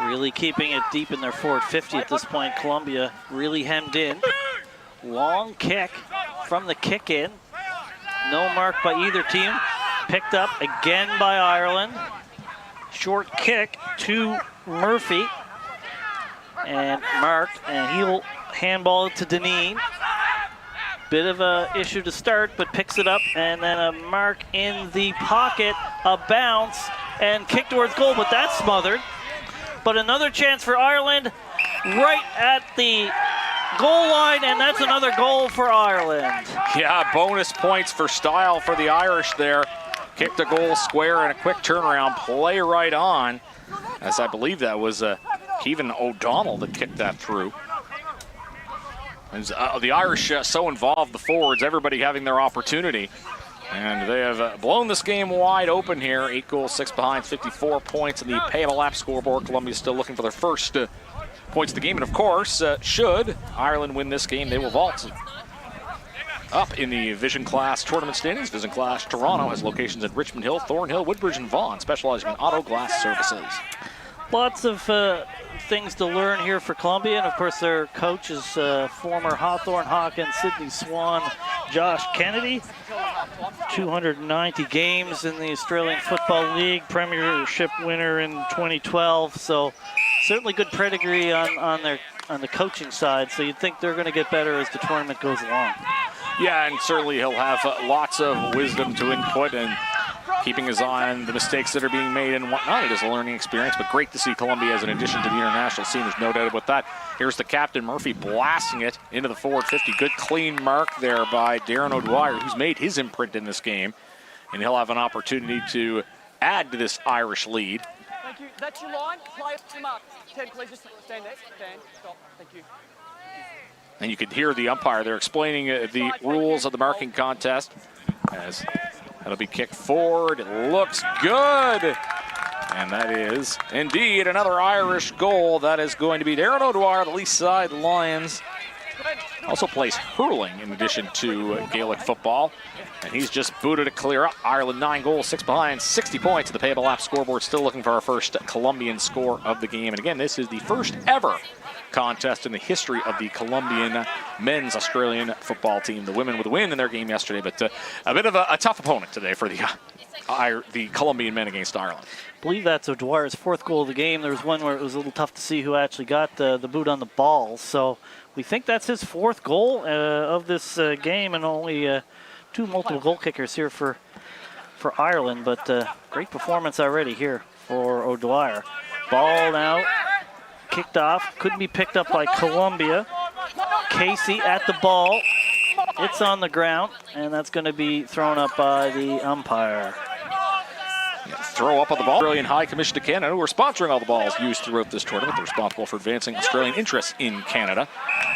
Really keeping it deep in their forward 50 at this point. Colombia really hemmed in. Long kick from the kick in. No mark by either team. Picked up again by Ireland. Short kick to Murphy. And marked, and he'll handball it to Dineen. Bit of a issue to start, but picks it up, and then a mark in the pocket, a bounce, and kick towards goal, but that's smothered. But another chance for Ireland right at the goal line, and that's another goal for Ireland. Yeah, bonus points for style for the Irish there. Kicked a goal square and a quick turnaround, play right on, as I believe that was Kevin O'Donnell that kicked that through. As, the Irish so involved, the forwards, everybody having their opportunity. And they have blown this game wide open here. 8 goals, 6 behinds, 54 points in the Payable app scoreboard. Colombia still looking for their first points of the game. And of course, should Ireland win this game, they will vault up in the Vision Class tournament standings. Vision Class Toronto has locations in Richmond Hill, Thornhill, Woodbridge, and Vaughan, specializing in auto glass services. Lots of things to learn here for Columbia, and of course their coach is former Hawthorn Hawk and Sydney Swan, Josh Kennedy. 290 games in the Australian Football League, premiership winner in 2012. So certainly good pedigree on the coaching side. So you'd think they're going to get better as the tournament goes along. Yeah, and certainly he'll have lots of wisdom to input and keeping his eye on the mistakes that are being made and whatnot. It is a learning experience, but great to see Columbia as an addition to the international scene. There's no doubt about that. Here's the captain, Murphy, blasting it into the forward 50. Good clean mark there by Darren O'Dwyer, who's made his imprint in this game. And he'll have an opportunity to add to this Irish lead. Thank you. That's your line. Play up to the mark. 10, please. Just stand there. Stand. Stop. Thank you. And you can hear the umpire there explaining the rules of the marking contest. As that'll be kicked forward. It looks good. And that is indeed another Irish goal. That is going to be Darren O'Dwyer, the East Side Lions. Also plays hurling in addition to Gaelic football. And he's just booted it clear up. Ireland 9 goals, 6 behind, 60 points at the Payable app scoreboard. Still looking for our first Colombian score of the game. And again, this is the first ever contest in the history of the Colombian men's Australian football team. The women with a win in their game yesterday, but a bit of a tough opponent today for the Colombian men against Ireland. I believe that's O'Dwyer's 4th goal of the game. There was one where it was a little tough to see who actually got the boot on the ball. So we think that's his 4th goal of this game, and only 2 multiple goal kickers here for Ireland. But great performance already here for O'Dwyer. Ball now kicked off, couldn't be picked up by Columbia. Casey at the ball. It's on the ground, and that's going to be thrown up by the umpire. Throw up on the ball. Australian High Commission to Canada, who are sponsoring all the balls used throughout this tournament. They're responsible for advancing Australian interests in Canada.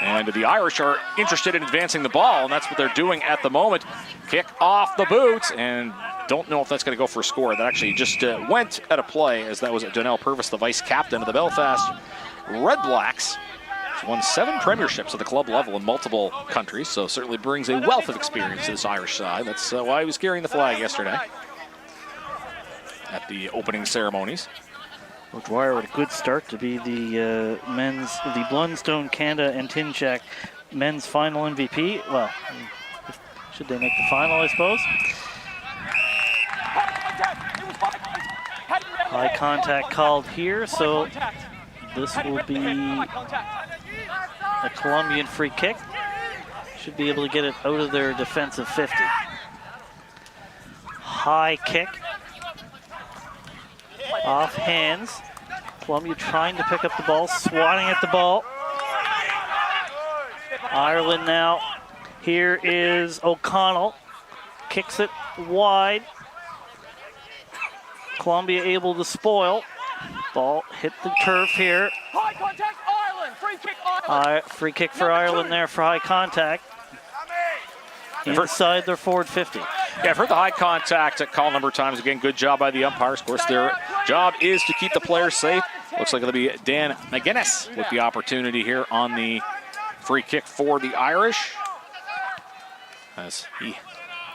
And the Irish are interested in advancing the ball, and that's what they're doing at the moment. Kick off the boots, and don't know if that's going to go for a score. That actually just went at a play, as that was Donnell Purvis, the vice captain of the Belfast Red Blacks. He's won 7 premierships at the club level in multiple countries, so certainly brings a wealth of experience to this Irish side. That's why he was carrying the flag yesterday at the opening ceremonies. O'Dwyer with a good start to be the Blundstone, Canada, and Tinchak men's final MVP. Well, should they make the final, I suppose? High contact called here, so this will be a Colombian free kick. Should be able to get it out of their defensive 50. High kick. Off hands. Columbia trying to pick up the ball, swatting at the ball. Ireland now. Here is O'Connell. Kicks it wide. Columbia able to spoil. Ball hit the turf here. High contact, Ireland. Free kick, Ireland. Free kick for Ireland there for high contact. Inside their forward 50. Yeah, I've heard the high contact call a number of times. Again, good job by the umpires. Of course, their job is to keep the players safe. Looks like it'll be Dan McGuinness with the opportunity here on the free kick for the Irish, as he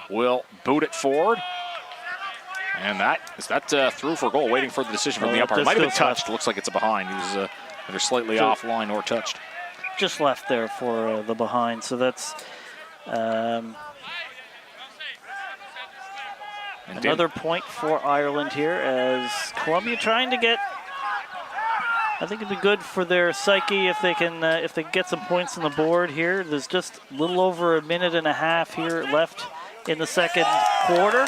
will boot it forward. And is that through for a goal, waiting for the decision from the umpire. Might have been touched. Looks like it's a behind. He was either slightly offline or touched. Just left there for the behind. So that's another point for Ireland here, as Columbia trying to get. I think it'd be good for their psyche if they can get some points on the board here. There's just a little over a minute and a half here left in the second quarter.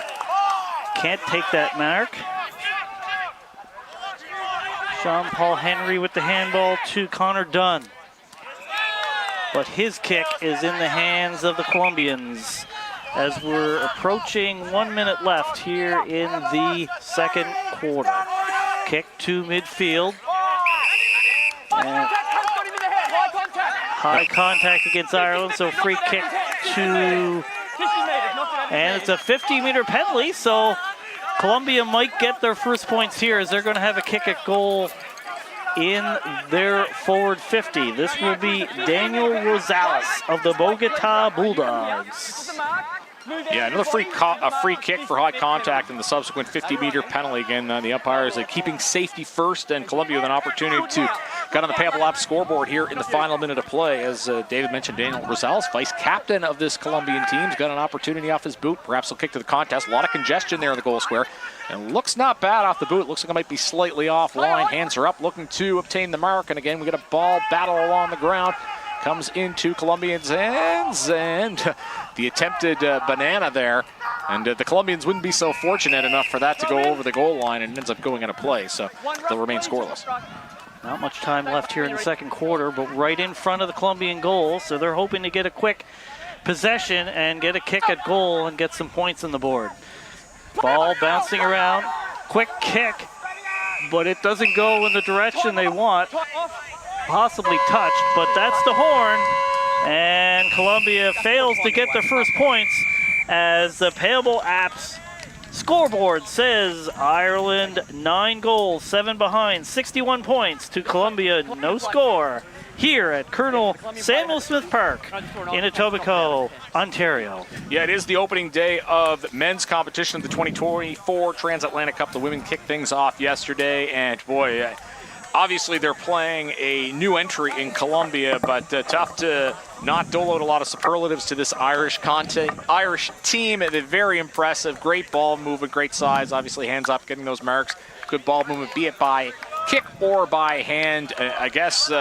Can't take that mark. Jean-Paul Henry with the handball to Connor Dunn. But his kick is in the hands of the Colombians as we're approaching 1 minute left here in the second quarter. Kick to midfield. And high contact against Ireland, so free kick to, and it's a 50-meter penalty, so Columbia might get their first points here as they're going to have a kick at goal in their forward 50. This will be Daniel Rosales of the Bogota Bulldogs. Yeah, another free kick for high contact and the subsequent 50-meter penalty. Again, the umpires keeping safety first, and Colombia with an opportunity to get on the Payable lap scoreboard here in the final minute of play. As David mentioned, Daniel Rosales, vice captain of this Colombian team, has got an opportunity off his boot. Perhaps he'll kick to the contest. A lot of congestion there in the goal square. And looks not bad off the boot. Looks like it might be slightly offline. Hands are up, looking to obtain the mark. And again, we get a ball battle along the ground. Comes into Colombians' hands, and the attempted banana there. And the Colombians wouldn't be so fortunate enough for that to go over the goal line, and ends up going into play. So they'll remain scoreless. Not much time left here in the second quarter, but right in front of the Colombian goal. So they're hoping to get a quick possession and get a kick at goal and get some points on the board. Ball bouncing around, quick kick, but it doesn't go in the direction they want. Possibly touched, but that's the horn. And Colombia fails to get their first points as the Payable apps scoreboard says Ireland 9 goals, 7 behind, 61 points to Colombia, no score. Here at Colonel Samuel Smith Park in Etobicoke, Ontario. Yeah, it is the opening day of men's competition of the 2024 Transatlantic Cup. The women kicked things off yesterday, and boy, obviously they're playing a new entry in Colombia, but tough to not dole out a lot of superlatives to this Irish team. They're very impressive, great ball movement, great size, obviously hands up, getting those marks, good ball movement, be it by kick or by hand. I guess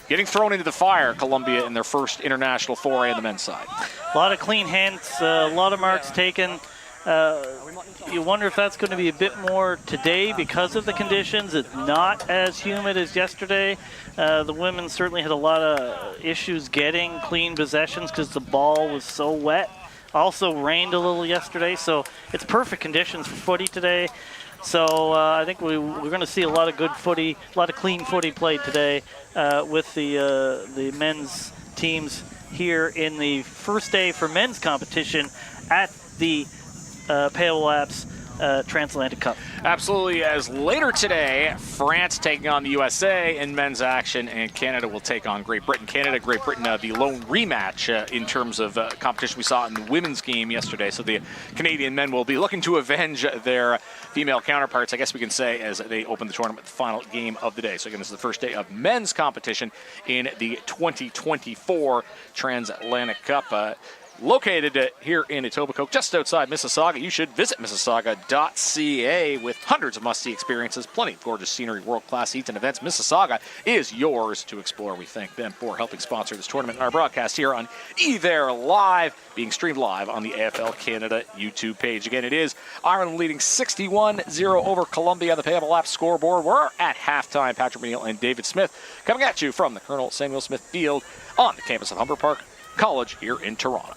getting thrown into the fire, Colombia, in their first international foray on the men's side. A lot of clean hands, a lot of marks taken. You wonder if that's going to be a bit more today because of the conditions. It's not as humid as yesterday. The women certainly had a lot of issues getting clean possessions because the ball was so wet. Also rained a little yesterday, so it's perfect conditions for footy today. So I think we're going to see a lot of good footy, a lot of clean footy played today with the men's teams here in the first day for men's competition at the Payable Labs Transatlantic Cup. Absolutely, as later today, France taking on the USA in men's action, and Canada will take on Great Britain. Great Britain, the lone rematch in terms of competition we saw in the women's game yesterday. So the Canadian men will be looking to avenge their female counterparts, I guess we can say, as they open the tournament, the final game of the day. So again, this is the first day of men's competition in the 2024 Transatlantic Cup. Located here in Etobicoke, just outside Mississauga. You should visit Mississauga.ca with hundreds of must-see experiences, plenty of gorgeous scenery, world-class eats and events. Mississauga is yours to explore. We thank them for helping sponsor this tournament and our broadcast here on There Live, being streamed live on the AFL Canada YouTube page. Again, it is Ireland leading 61-0 over Colombia on the Payable lap scoreboard. We're at halftime. Patrick McNeil and David Smith coming at you from the Colonel Samuel Smith Field on the campus of Humber Park College here in Toronto.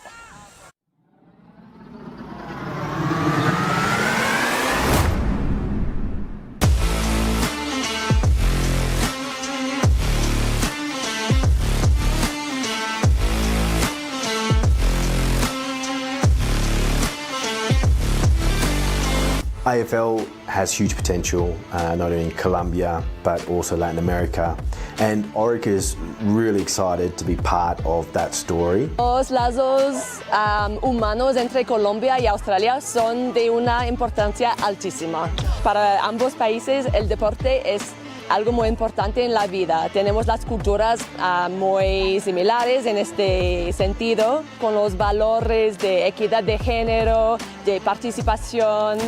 AFL has huge potential, not only in Colombia, but also Latin America. And Orica is really excited to be part of that story. Los lazos humanos entre Colombia y Australia son de una importancia altísima. Para ambos países el deporte es algo muy importante en la vida. Tenemos las culturas muy similares en este sentido, con los valores de equidad de género, de participación.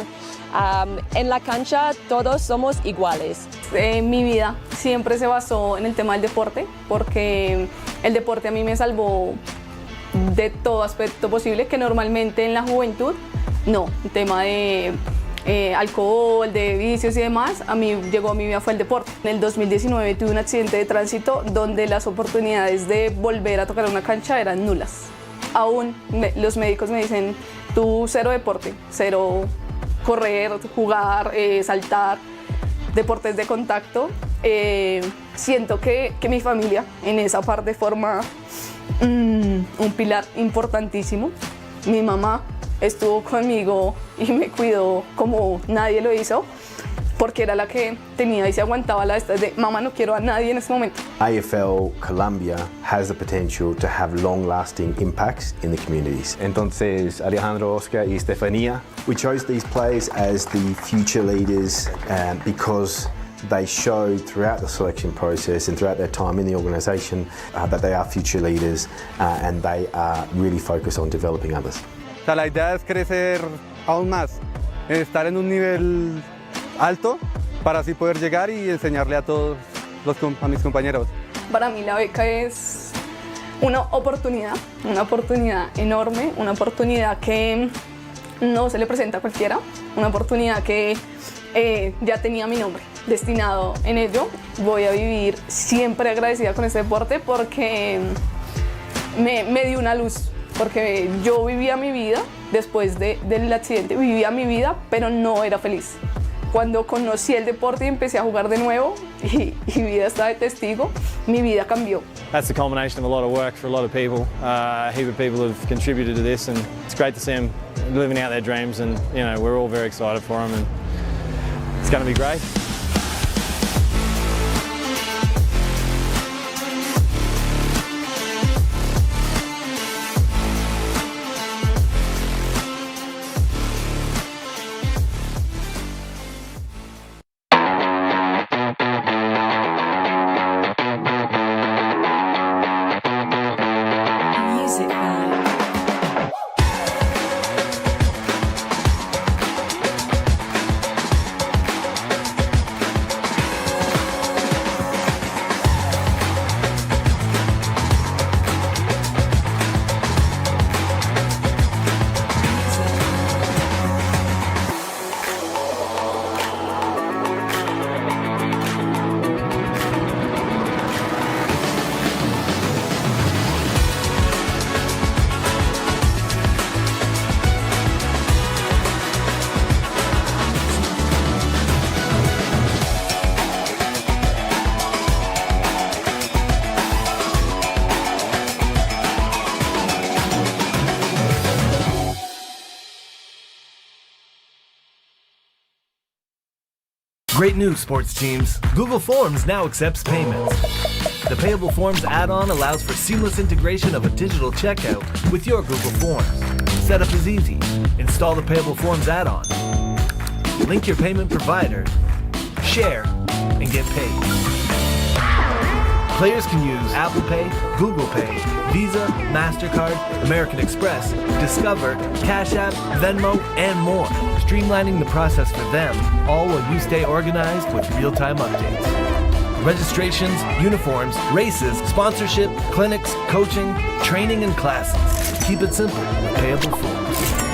En la cancha todos somos iguales. Mi vida siempre se basó en el tema del deporte, porque el deporte a mí me salvó de todo aspecto posible, que normalmente en la juventud no. El tema de alcohol, de vicios y demás, a mí llegó a mi vida fue el deporte. En el 2019 tuve un accidente de tránsito donde las oportunidades de volver a tocar una cancha eran nulas. Aún los médicos me dicen, tú cero deporte, cero correr, jugar, saltar, deportes de contacto. Siento que mi familia en esa parte forma un pilar importantísimo. Mi mamá estuvo conmigo y me cuidó como nadie lo hizo. porque era la que tenía y se aguantaba la esta de mamá, no quiero a nadie en este momento. AFL Colombia has the potential to have long-lasting impacts in the communities. Entonces, Alejandro, Oscar y Estefanía, we chose these players as the future leaders because they showed throughout the selection process and throughout their time in the organisation that they are future leaders and they are really focused on developing others. La idea es crecer aún más, estar en un nivel alto para así poder llegar y enseñarle a todos a mis compañeros. Para mí la beca es una oportunidad enorme, una oportunidad que no se le presenta a cualquiera, una oportunidad que ya tenía mi nombre destinado en ello. Voy a vivir siempre agradecida con este deporte porque me dio una luz, porque yo vivía mi vida después del accidente, vivía mi vida, pero no era feliz. Cuando conocí el deporte y empecé a jugar de nuevo, y vida está de testigo, mi vida cambió. That's the culmination of a lot of work for a lot of people. A heap of people have contributed to this, and it's great to see them living out their dreams. And you know, we're all very excited for them, and it's going to be great. Great news, sports teams. Google Forms now accepts payments. The Payable Forms add-on allows for seamless integration of a digital checkout with your Google Forms. Setup is easy. Install the Payable Forms add-on. Link your payment provider, share, and get paid. Players can use Apple Pay, Google Pay, Visa, MasterCard, American Express, Discover, Cash App, Venmo, and more, streamlining the process for them, all while you stay organized with real-time updates. Registrations, uniforms, races, sponsorship, clinics, coaching, training, and classes. Keep it simple with Payable Forms.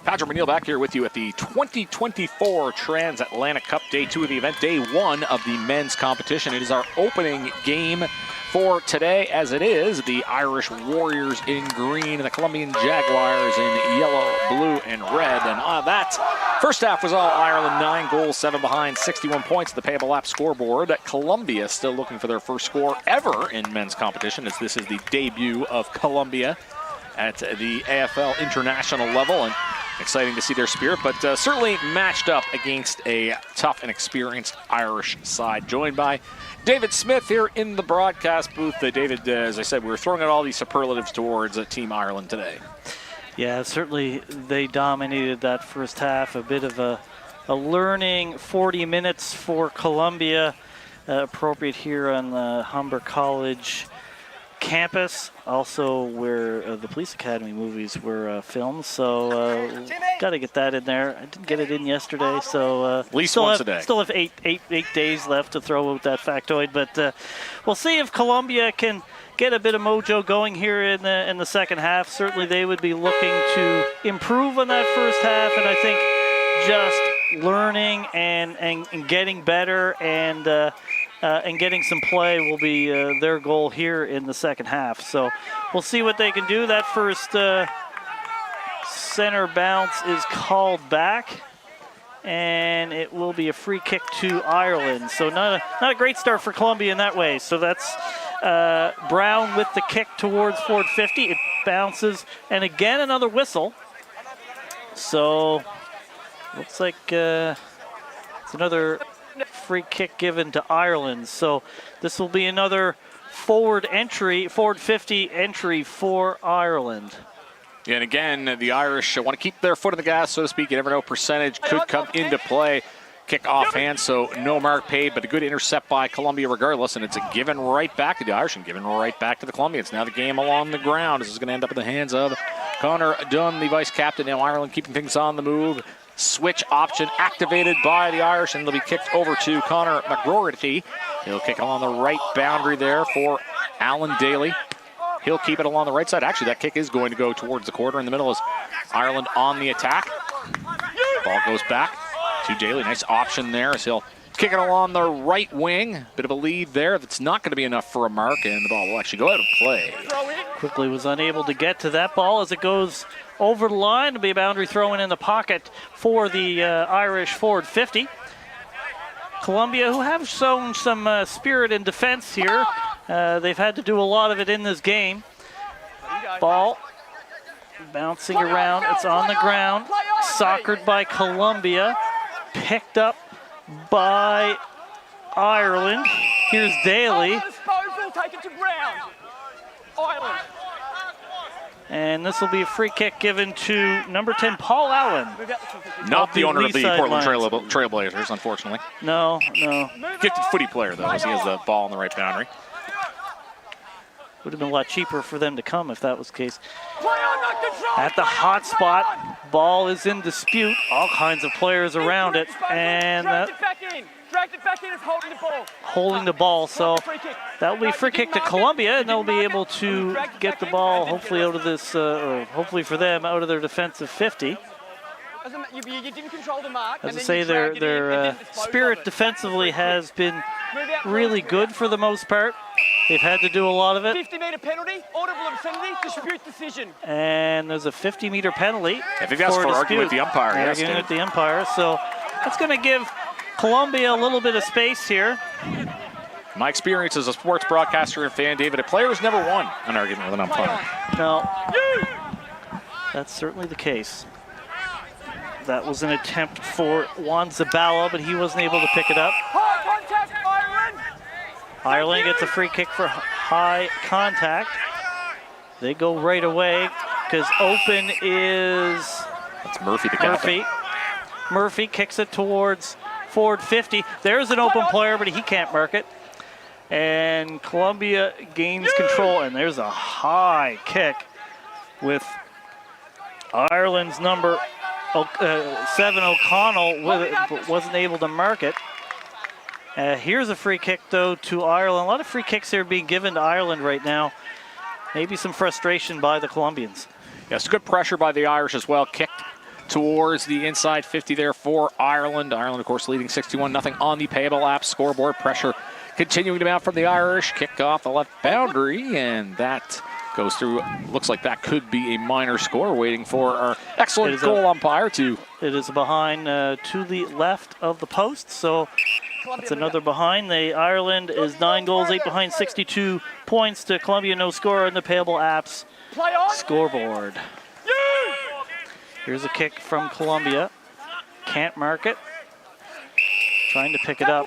Patrick McNeil back here with you at the 2024 Transatlantic Cup, Day 2 of the event, Day 1 of the men's competition. It is our opening game for today, as it is the Irish Warriors in green and the Colombian Jaguars in yellow, blue, and red. And that first half was all Ireland, 9 goals, 7 behind, 61 points at the Payable app scoreboard. Colombia still looking for their first score ever in men's competition, as this is the debut of Colombia at the AFL international level. And exciting to see their spirit, but certainly matched up against a tough and experienced Irish side. Joined by David Smith here in the broadcast booth. David, as I said, we were throwing out all these superlatives towards Team Ireland today. Yeah, certainly they dominated that first half. A bit of a learning 40 minutes for Colombia, appropriate here on the Humber College campus, also where the Police Academy movies were filmed, so got to get that in there. I didn't get it in yesterday, so at least once a day. Still have eight days left to throw out that factoid, but we'll see if Colombia can get a bit of mojo going here in the second half. Certainly they would be looking to improve on that first half, and I think just learning and getting better and getting some play will be their goal here in the second half. So we'll see what they can do. That first center bounce is called back, and it will be a free kick to Ireland. So not a great start for Colombia in that way. So that's Brown with the kick towards forward 50. It bounces, and again another whistle. So looks like it's another free kick given to Ireland. So this will be another forward 50 entry for Ireland. And again, the Irish want to keep their foot on the gas, so to speak. You never know, percentage could come into play. Kick offhand, so no mark paid, but a good intercept by Colombia regardless, and it's a given right back to the Irish and given right back to the Colombians. Now the game along the ground. This is going to end up in the hands of Connor Dunn, the vice captain. Now Ireland keeping things on the move. Switch option activated by the Irish, and it'll be kicked over to Connor McGroarty. He'll kick along the right boundary there for Alan Daly. He'll keep it along the right side. Actually, that kick is going to go towards the quarter. In the middle is Ireland on the attack. Ball goes back to Daly. Nice option there as he'll kick it along the right wing. Bit of a lead there. That's not going to be enough for a mark, and the ball will actually go out of play. Quickly was unable to get to that ball as it goes over the line. It'll be a boundary throw in the pocket for the Irish forward 50. Colombia, who have shown some spirit in defense here. They've had to do a lot of it in this game. Ball bouncing around. It's on the ground. Soccered by Colombia. Picked up by Ireland. Here's Daly. And this will be a free kick given to number 10, Paul Allen. Not the owner of the Portland Trailblazers, unfortunately. No. Gifted footy player, though, as he has the ball on the right boundary. Would have been a lot cheaper for them to come if that was the case. At the hot spot, ball is in dispute. All kinds of players around it, and holding the ball. So that will be a free kick to Colombia, and they'll be able to get the ball, hopefully out of this, or hopefully for them, out of their defensive 50. As I say, their spirit defensively has been really good for the most part. They've had to do a lot of it. 50-meter penalty, audible obscenity, dispute decision. And there's a 50-meter penalty. I think that's for arguing with the umpire. Yes, arguing with the umpire. So that's going to give Colombia a little bit of space here. My experience as a sports broadcaster and fan, David, a player has never won an argument with an umpire. No, that's certainly the case. That was an attempt for Juan Zabala, but he wasn't able to pick it up. Ireland gets a free kick for high contact. They go right away because open is... That's Murphy, the captain. Murphy kicks it towards forward 50. There's an open player, but he can't mark it. And Colombia gains control, and there's a high kick with Ireland's number 7 O'Connell, but wasn't able to mark it. Here's a free kick, though, to Ireland. A lot of free kicks here being given to Ireland right now. Maybe some frustration by the Colombians. Yes, good pressure by the Irish as well. Kicked towards the inside 50 there for Ireland. Ireland, of course, leading 61-0 on the Payable app scoreboard. Pressure continuing to mount from the Irish. Kick off the left boundary, and that goes through. Looks like that could be a minor score, waiting for our excellent goal umpire to. It is behind to the left of the post, so it's another behind. The Ireland is 9 goals, 8 behind, 62 points to Colombia. No score on the Payable apps scoreboard. Here's a kick from Colombia. Can't mark it. Trying to pick it up.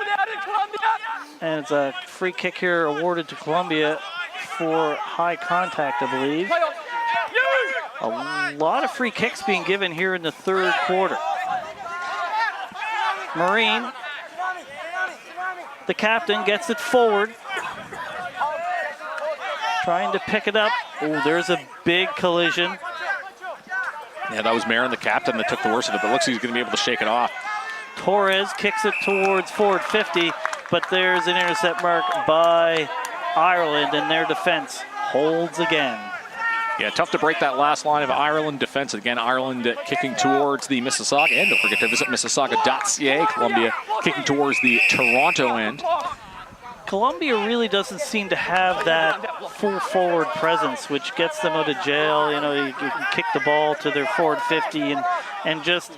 And it's a free kick here awarded to Colombia for high contact, I believe. A lot of free kicks being given here in the third quarter. Marine, the captain, gets it forward. Trying to pick it up. Oh, there's a big collision. Yeah, that was Marin, the captain, that took the worst of it, but looks like he's going to be able to shake it off. Torres kicks it towards forward 50, but there's an intercept mark by Ireland, and their defense holds again. Yeah, tough to break that last line of Ireland defense. Again, Ireland kicking towards the Mississauga end. Don't forget to visit Mississauga.ca. Colombia kicking towards the Toronto end. Colombia really doesn't seem to have that full forward presence, which gets them out of jail. You know, you can kick the ball to their forward 50 and just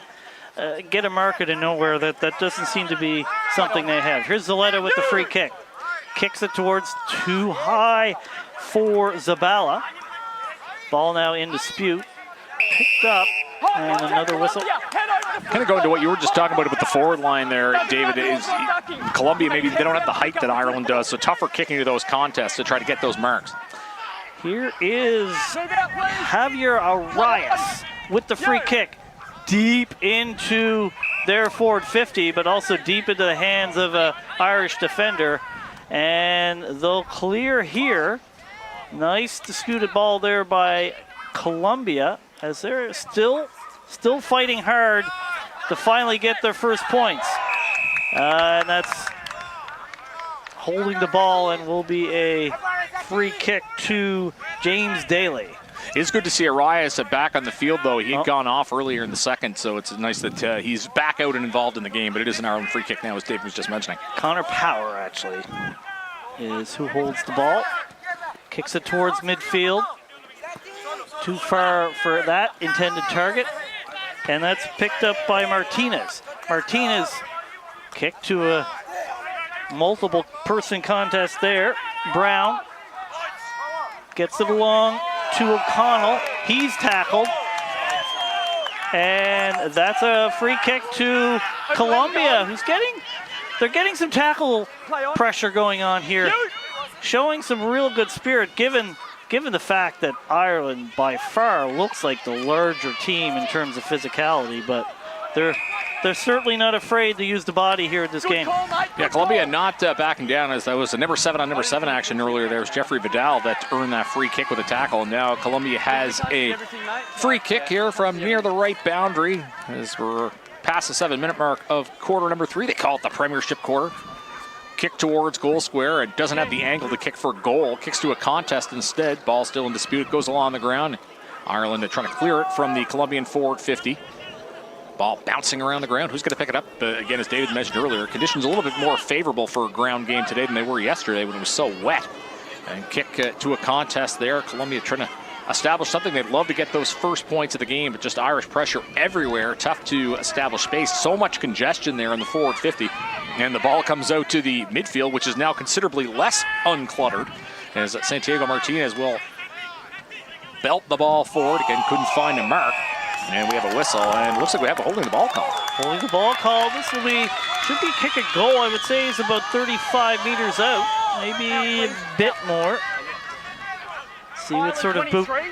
get a mark out of nowhere. That doesn't seem to be something they have. Here's Zaletta with the free kick. Kicks it towards too high for Zabala. Ball now in dispute. Picked up, and another whistle. Kind of going to what you were just talking about with the forward line there, David, is Colombia, maybe they don't have the height that Ireland does, so tougher kicking to those contests to try to get those marks. Here is Javier Arias with the free kick. Deep into their forward 50, but also deep into the hands of an Irish defender. And they'll clear here. Nice disputed ball there by Colombia, as they're still fighting hard to finally get their first points. And that's holding the ball, and will be a free kick to James Daly. It's good to see Arias back on the field, though. He had gone off earlier in the second, so it's nice that he's back out and involved in the game, but it is an Ireland free kick now, as Dave was just mentioning. Connor Power, actually, is who holds the ball. Kicks it towards midfield. Too far for that intended target. And that's picked up by Martinez. Martinez kicked to a multiple person contest there. Brown gets it along to O'Connell. He's tackled. And that's a free kick to Colombia, they're getting some tackle pressure going on here. Showing some real good spirit, given the fact that Ireland by far looks like the larger team in terms of physicality, but they're certainly not afraid to use the body here in this game. Yeah, Colombia not backing down, as that was a number 7 on number 7 action earlier. There was Jeffrey Vidal that earned that free kick with a tackle, and now Colombia has a free kick here from near the right boundary, as we're past the 7-minute mark of quarter number 3. They call it the Premiership quarter. Kick towards goal square. It doesn't have the angle to kick for goal. Kicks to a contest instead. Ball still in dispute. Goes along the ground. Ireland trying to clear it from the Colombian forward 50. Ball bouncing around the ground. Who's going to pick it up? Again, as David mentioned earlier, conditions a little bit more favorable for a ground game today than they were yesterday when it was so wet. And kick to a contest there. Colombia trying to establish something. They'd love to get those first points of the game, but just Irish pressure everywhere. Tough to establish space. So much congestion there in the forward 50. And the ball comes out to the midfield, which is now considerably less uncluttered, as Santiago Martinez will belt the ball forward. Again, couldn't find a mark. And we have a whistle, and it looks like we have a holding the ball call. Holding the ball call. This should be kick a goal. I would say is about 35 meters out, maybe a bit more. See what sort of boot. I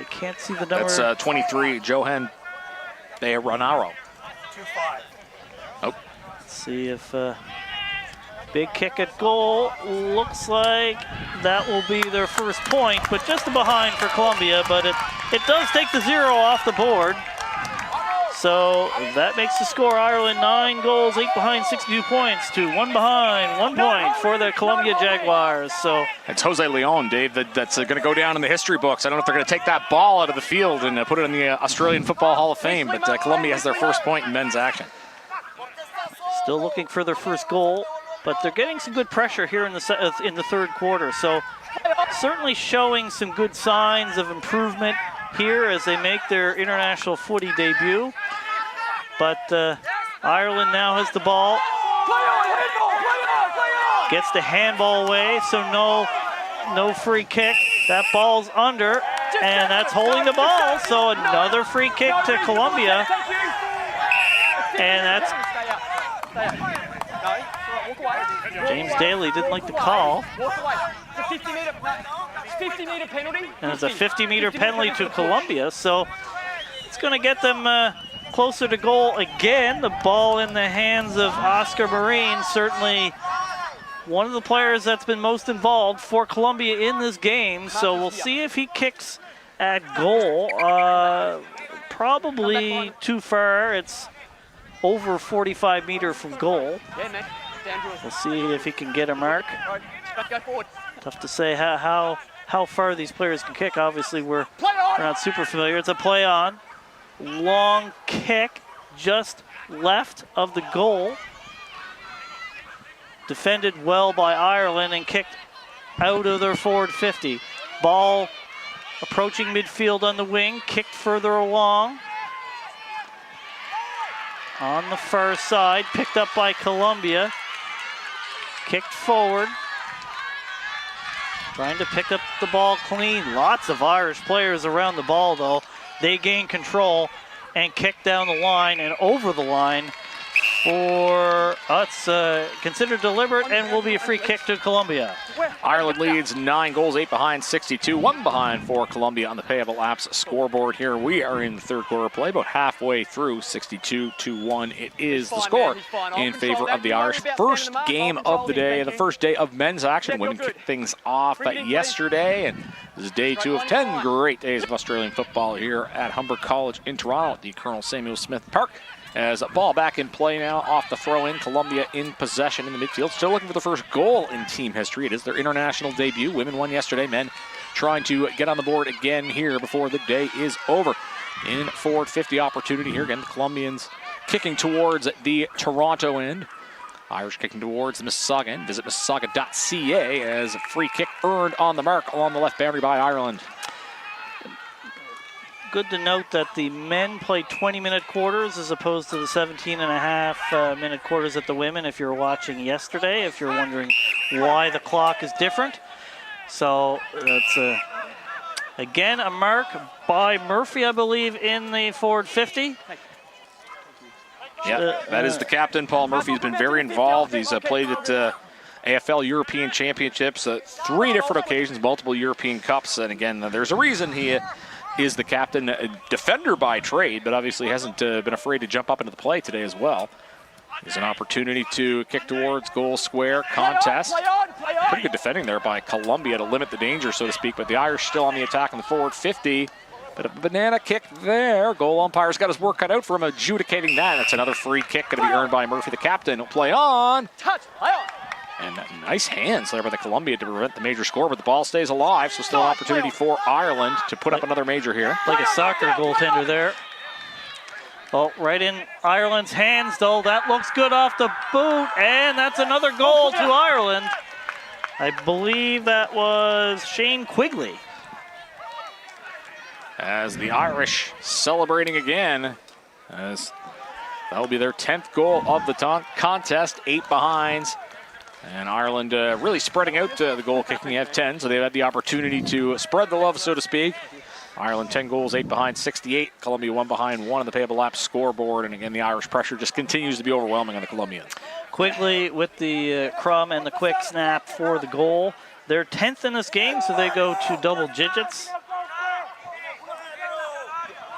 can't see the number. That's 23, Johan Beranaro. Oh. Let's see if big kick at goal. Looks like that will be their first point, but just behind for Colombia, but it does take the 0 off the board. So that makes the score Ireland 9 goals, 8 behind, 62 points to 1 behind, 1 point for the Columbia Jaguars. So it's Jose Leon, Dave, that's going to go down in the history books. I don't know if they're going to take that ball out of the field and put it in the Australian Football Hall of Fame, but Columbia has their first point in men's action. Still looking for their first goal, but they're getting some good pressure here in the third quarter. So certainly showing some good signs of improvement here as they make their international footy debut. But Ireland now has the ball. Gets the handball away, so no free kick. That ball's under, and that's holding the ball. So another free kick to Columbia. And that's James Daly didn't like the call. And it's a 50-meter penalty to Columbia, so it's going to get them closer to goal again. The ball in the hands of Oscar Marine, certainly one of the players that's been most involved for Columbia in this game. So we'll see if he kicks at goal. Probably too far. It's over 45 meter from goal. We'll see if he can get a mark. Tough to say how far these players can kick. Obviously, we're not super familiar. It's a play on. Long kick just left of the goal. Defended well by Ireland and kicked out of their forward 50. Ball approaching midfield on the wing, kicked further along. On the far side, picked up by Columbia. Kicked forward. Trying to pick up the ball clean. Lots of Irish players around the ball, though. They gain control and kick down the line and over the line for, it's considered deliberate and will be a free kick to Columbia. Ireland leads 9 goals, 8 behind, 62, 1 behind for Columbia on the Payable Apps scoreboard here. We are in the third quarter play, about halfway through, 62-1. It is the score in favor of the Irish. First game of the day, the first day of men's action. Women kicked things off yesterday, and this is day 2 of 10 great days of Australian football here at Humber College in Toronto at the Colonel Samuel Smith Park. As a ball back in play now off the throw-in. Columbia in possession in the midfield. Still looking for the first goal in team history. It is their international debut. Women won yesterday. Men trying to get on the board again here before the day is over. In forward 50 opportunity here. Again, the Colombians kicking towards the Toronto end. Irish kicking towards the Mississauga end. Visit Mississauga.ca as a free kick earned on the mark along the left boundary by Ireland. Good to note that the men play 20-minute quarters as opposed to the 17.5-minute quarters at the women, if you're watching yesterday, if you're wondering why the clock is different. So that's, again, a mark by Murphy, I believe, in the forward 50. Yeah, that is the captain. Paul Murphy has been very involved. He's played at AFL European Championships, 3 different occasions, multiple European Cups. And again, there's a reason he is the captain, a defender by trade, but obviously hasn't been afraid to jump up into the play today as well. There's an opportunity to kick towards goal square contest. Pretty good defending there by Columbia to limit the danger, so to speak, but the Irish still on the attack in the forward 50. But a banana kick there. Goal umpire's got his work cut out for him adjudicating that. That's another free kick going to be earned by Murphy, the captain. He'll play on. And nice hands there by the Columbia to prevent the major score, but the ball stays alive, so still an opportunity for Ireland to put up another major here. Like a soccer goaltender there. Oh, right in Ireland's hands, though. That looks good off the boot, and that's another goal to Ireland. I believe that was Shane Quigley. As the Irish celebrating again, as that'll be their 10th goal of the contest, 8 behinds. And Ireland really spreading out the goal kicking at 10, so they've had the opportunity to spread the love, so to speak. Ireland 10 goals, 8 behind, 68. Columbia 1 behind, 1 on the Payable Apps scoreboard. And again, the Irish pressure just continues to be overwhelming on the Colombians. Quickly with the crumb and the quick snap for the goal. They're 10th in this game, so they go to double digits.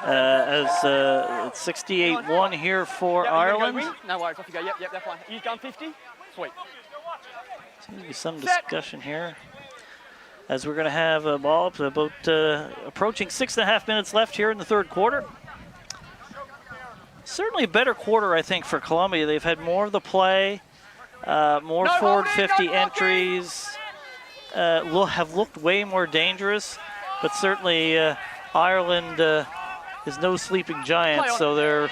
As it's 68-1 here for Ireland. No worries, off you go. Yep, that's fine. You gone 50? Sweet. Seems to be some discussion here. As we're going to have a ball up to about approaching 6.5 minutes left here in the third quarter. certainly a better quarter, I think, for Colombia. They've had more of the play, more forward 50 entries, have looked way more dangerous, but certainly Ireland is no sleeping giant, so they're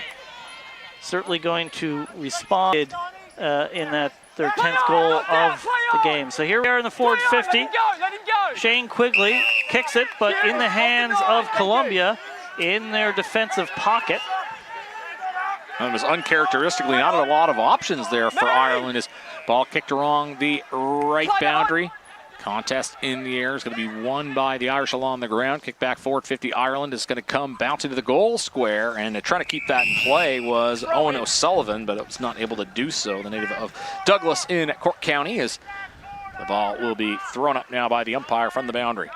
certainly going to respond in that their 10th goal of the game. So here we are in the forward 50. Shane Quigley kicks it, but in the hands of Colombia in their defensive pocket. It was uncharacteristically not a lot of options there for Ireland as ball kicked along the right boundary. Contest in the air is going to be won by the Irish along the ground. Kick back forward 50. Ireland is going to come bouncing to the goal square, and trying to keep that in play was Owen O'Sullivan, but it was not able to do so. The native of Douglas in Cork County, as the ball will be thrown up now by the umpire from the boundary.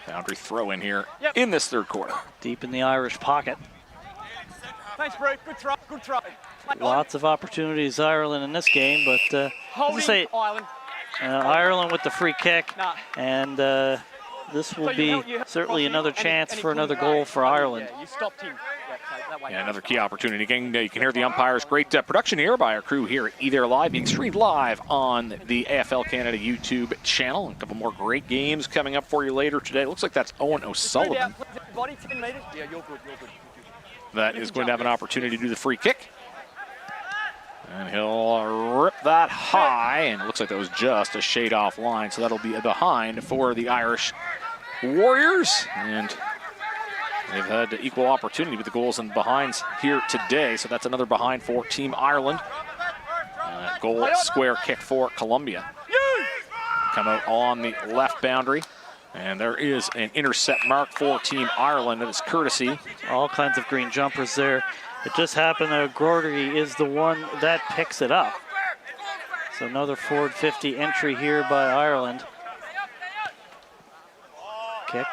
Boundary throw in here in this third quarter. Deep in the Irish pocket. Thanks, bro. Good throw. Good throw. Lots of opportunities, Ireland, in this game, but as I say, Ireland with the free kick, and this will be certainly another chance for another goal for Ireland. You stopped him. Yeah, another key opportunity. Again, you can hear the umpires. Great production here by our crew here at eThere Live, being streamed live on the AFL Canada YouTube channel. A couple more great games coming up for you later today. Looks like that's Owen O'Sullivan. Body 10 meters. Yeah, you're good. You're good. That is going to have an opportunity to do the free kick. And he'll rip that high, and it looks like that was just a shade offline, so that'll be a behind for the Irish Warriors. And they've had equal opportunity with the goals and behinds here today, so that's another behind for Team Ireland. Goal square kick for Colombia. Come out on the left boundary. And there is an intercept mark for Team Ireland. That is courtesy. All kinds of green jumpers there. It just happened that Gordy is the one that picks it up. So another forward 50 entry here by Ireland. Kick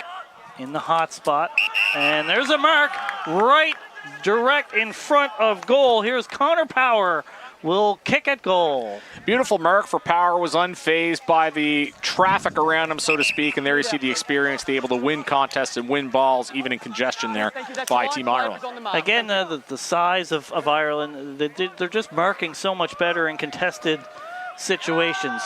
in the hot spot. And there's a mark right direct in front of goal. Here's Connor Power. Will kick at goal. Beautiful mark for Power, was unfazed by the traffic around him, so to speak, and there you see the experience, the able to win contests and win balls, even in congestion there by Team Ireland. Again, the size of Ireland, they're just marking so much better in contested situations.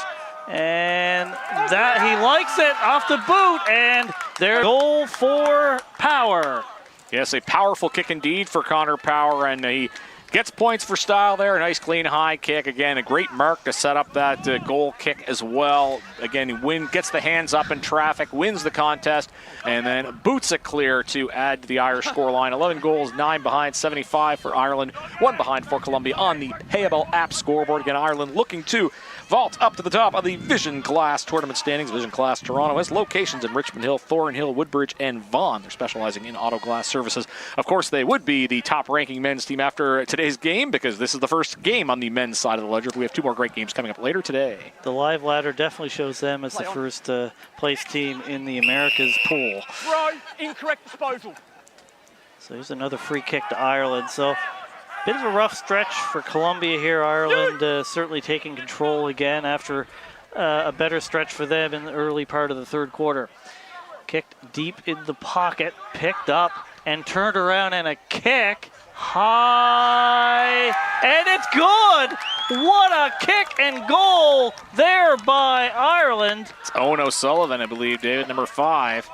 And that he likes it off the boot, and their goal for Power. Yes, a powerful kick indeed for Connor Power, and he gets points for style there. A nice, clean, high kick. Again, a great mark to set up that goal kick as well. Again, he gets the hands up in traffic, wins the contest, and then boots it clear to add to the Irish scoreline. 11 goals, 9 behind, 75 for Ireland, 1 behind for Colombia on the Payable app scoreboard. Again, Ireland looking to vault up to the top of the Vision Class tournament standings. Vision Class Toronto has locations in Richmond Hill, Thornhill, Woodbridge, and Vaughan. They're specializing in auto glass services. Of course, they would be the top-ranking men's team after today's game, because this is the first game on the men's side of the ledger. We have 2 more great games coming up later today. The live ladder definitely shows them as the first place team in the Americas pool. Bro, incorrect disposal. So here's another free kick to Ireland. So bit of a rough stretch for Colombia here. Ireland certainly taking control again after a better stretch for them in the early part of the third quarter. Kicked deep in the pocket, picked up, and turned around, and a kick high, and it's good. What a kick and goal there by Ireland. It's Owen O'Sullivan, I believe, David, number 5.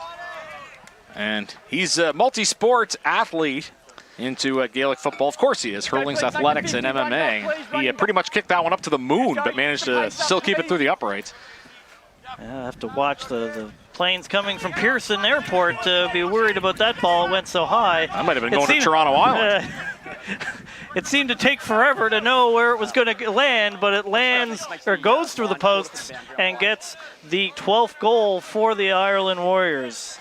And he's a multi-sport athlete into Gaelic football. Of course he is. Hurling's athletics and MMA. He pretty much kicked that one up to the moon, but managed to still keep it through the uprights. Yeah, I have to watch the planes coming from Pearson Airport to be worried about that ball. It went so high. I might have been going to Toronto Island. It seemed to take forever to know where it was going to land, but it lands or goes through the posts and gets the 12th goal for the Ireland Warriors.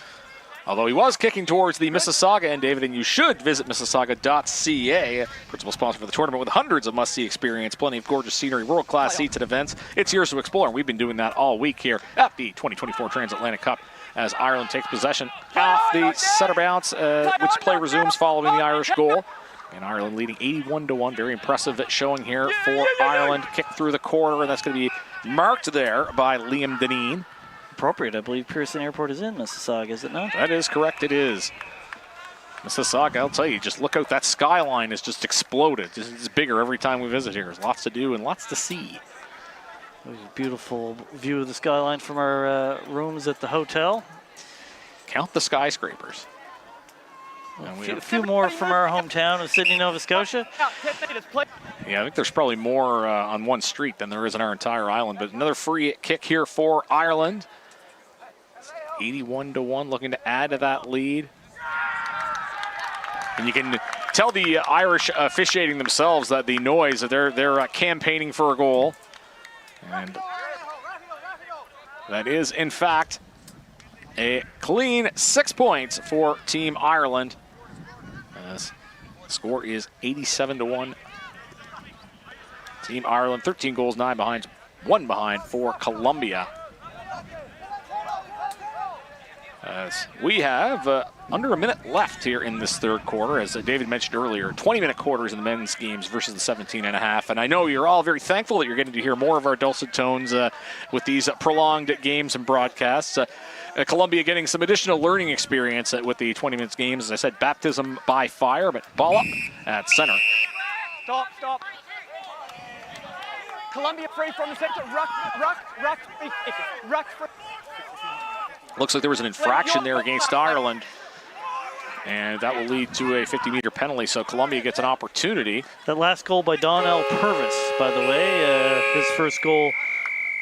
Although he was kicking towards the Mississauga end, David, and you should visit Mississauga.ca, principal sponsor for the tournament, with hundreds of must-see experience, plenty of gorgeous scenery, world-class seats and events. It's yours to explore, and we've been doing that all week here at the 2024 Transatlantic Cup as Ireland takes possession off the center bounce, which play resumes following the Irish goal. And Ireland leading 81-1, very impressive showing here for Ireland. Kick through the corner, and that's going to be marked there by Liam Deneen. Appropriate. I believe Pearson Airport is in Mississauga, is it not? That is correct, it is. Mississauga, I'll tell you, just look out, that skyline has just exploded. It's bigger every time we visit here. There's lots to do and lots to see. Beautiful view of the skyline from our rooms at the hotel. Count the skyscrapers. A few more from our hometown of Sydney, Nova Scotia. Yeah, I think there's probably more on one street than there is in our entire island. But another free kick here for Ireland. 81-1, looking to add to that lead. And you can tell the Irish officiating themselves that the noise that they're campaigning for a goal. And that is, in fact, a clean 6 points for Team Ireland. As the score is 87-1. Team Ireland, 13 goals, 9 behind, 1 behind for Colombia. As we have under a minute left here in this third quarter, as David mentioned earlier, 20-minute quarters in the men's games versus the 17.5. And I know you're all very thankful that you're getting to hear more of our dulcet tones with these prolonged games and broadcasts. Colombia getting some additional learning experience with the 20 minutes games. As I said, baptism by fire, but ball up at center. Stop. Colombia free from the center. Ruck free. Looks like there was an infraction there against Ireland, and that will lead to a 50-meter penalty, so Colombia gets an opportunity. That last goal by Donnell Purvis, by the way, his first goal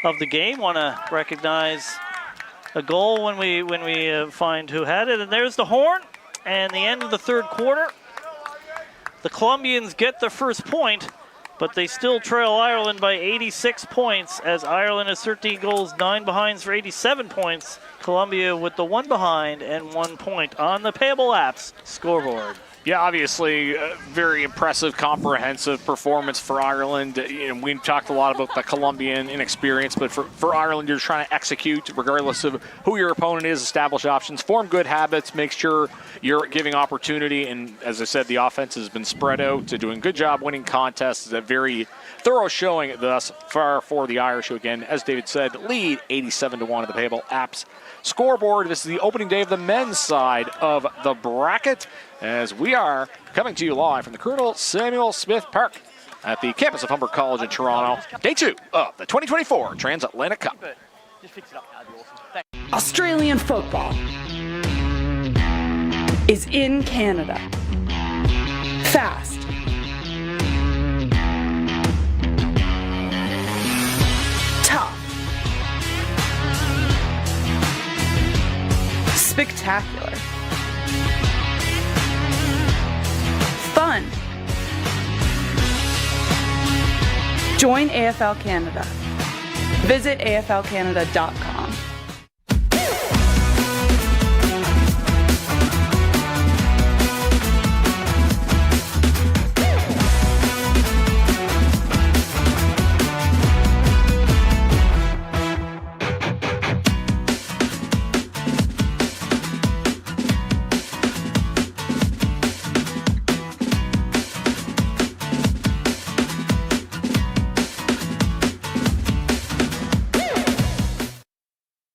of the game. Want to recognize a goal when we find who had it. And there's the horn, and the end of the third quarter. The Colombians get the first point, but they still trail Ireland by 86 points, as Ireland has 13 goals, 9 behinds for 87 points. Colombia with the 1 behind and 1 point on the Payable app's scoreboard. Yeah, obviously, very impressive, comprehensive performance for Ireland. We've talked a lot about the Colombian inexperience, but for Ireland, you're trying to execute regardless of who your opponent is, establish options, form good habits, make sure you're giving opportunity. And as I said, the offense has been spread out to doing a good job winning contests. A very thorough showing thus far for the Irish, who again, as David said, lead 87-1 at the Payable app's scoreboard. This is the opening day of the men's side of the bracket, as we are coming to you live from the Colonel Samuel Smith Park at the campus of Humber College in Toronto. Day 2 of the 2024 Transatlantic Cup. Just fix it up, that'd be awesome. Australian football is in Canada. Fast. Tough. Spectacular. Fun. Join AFL Canada. Visit aflcanada.com.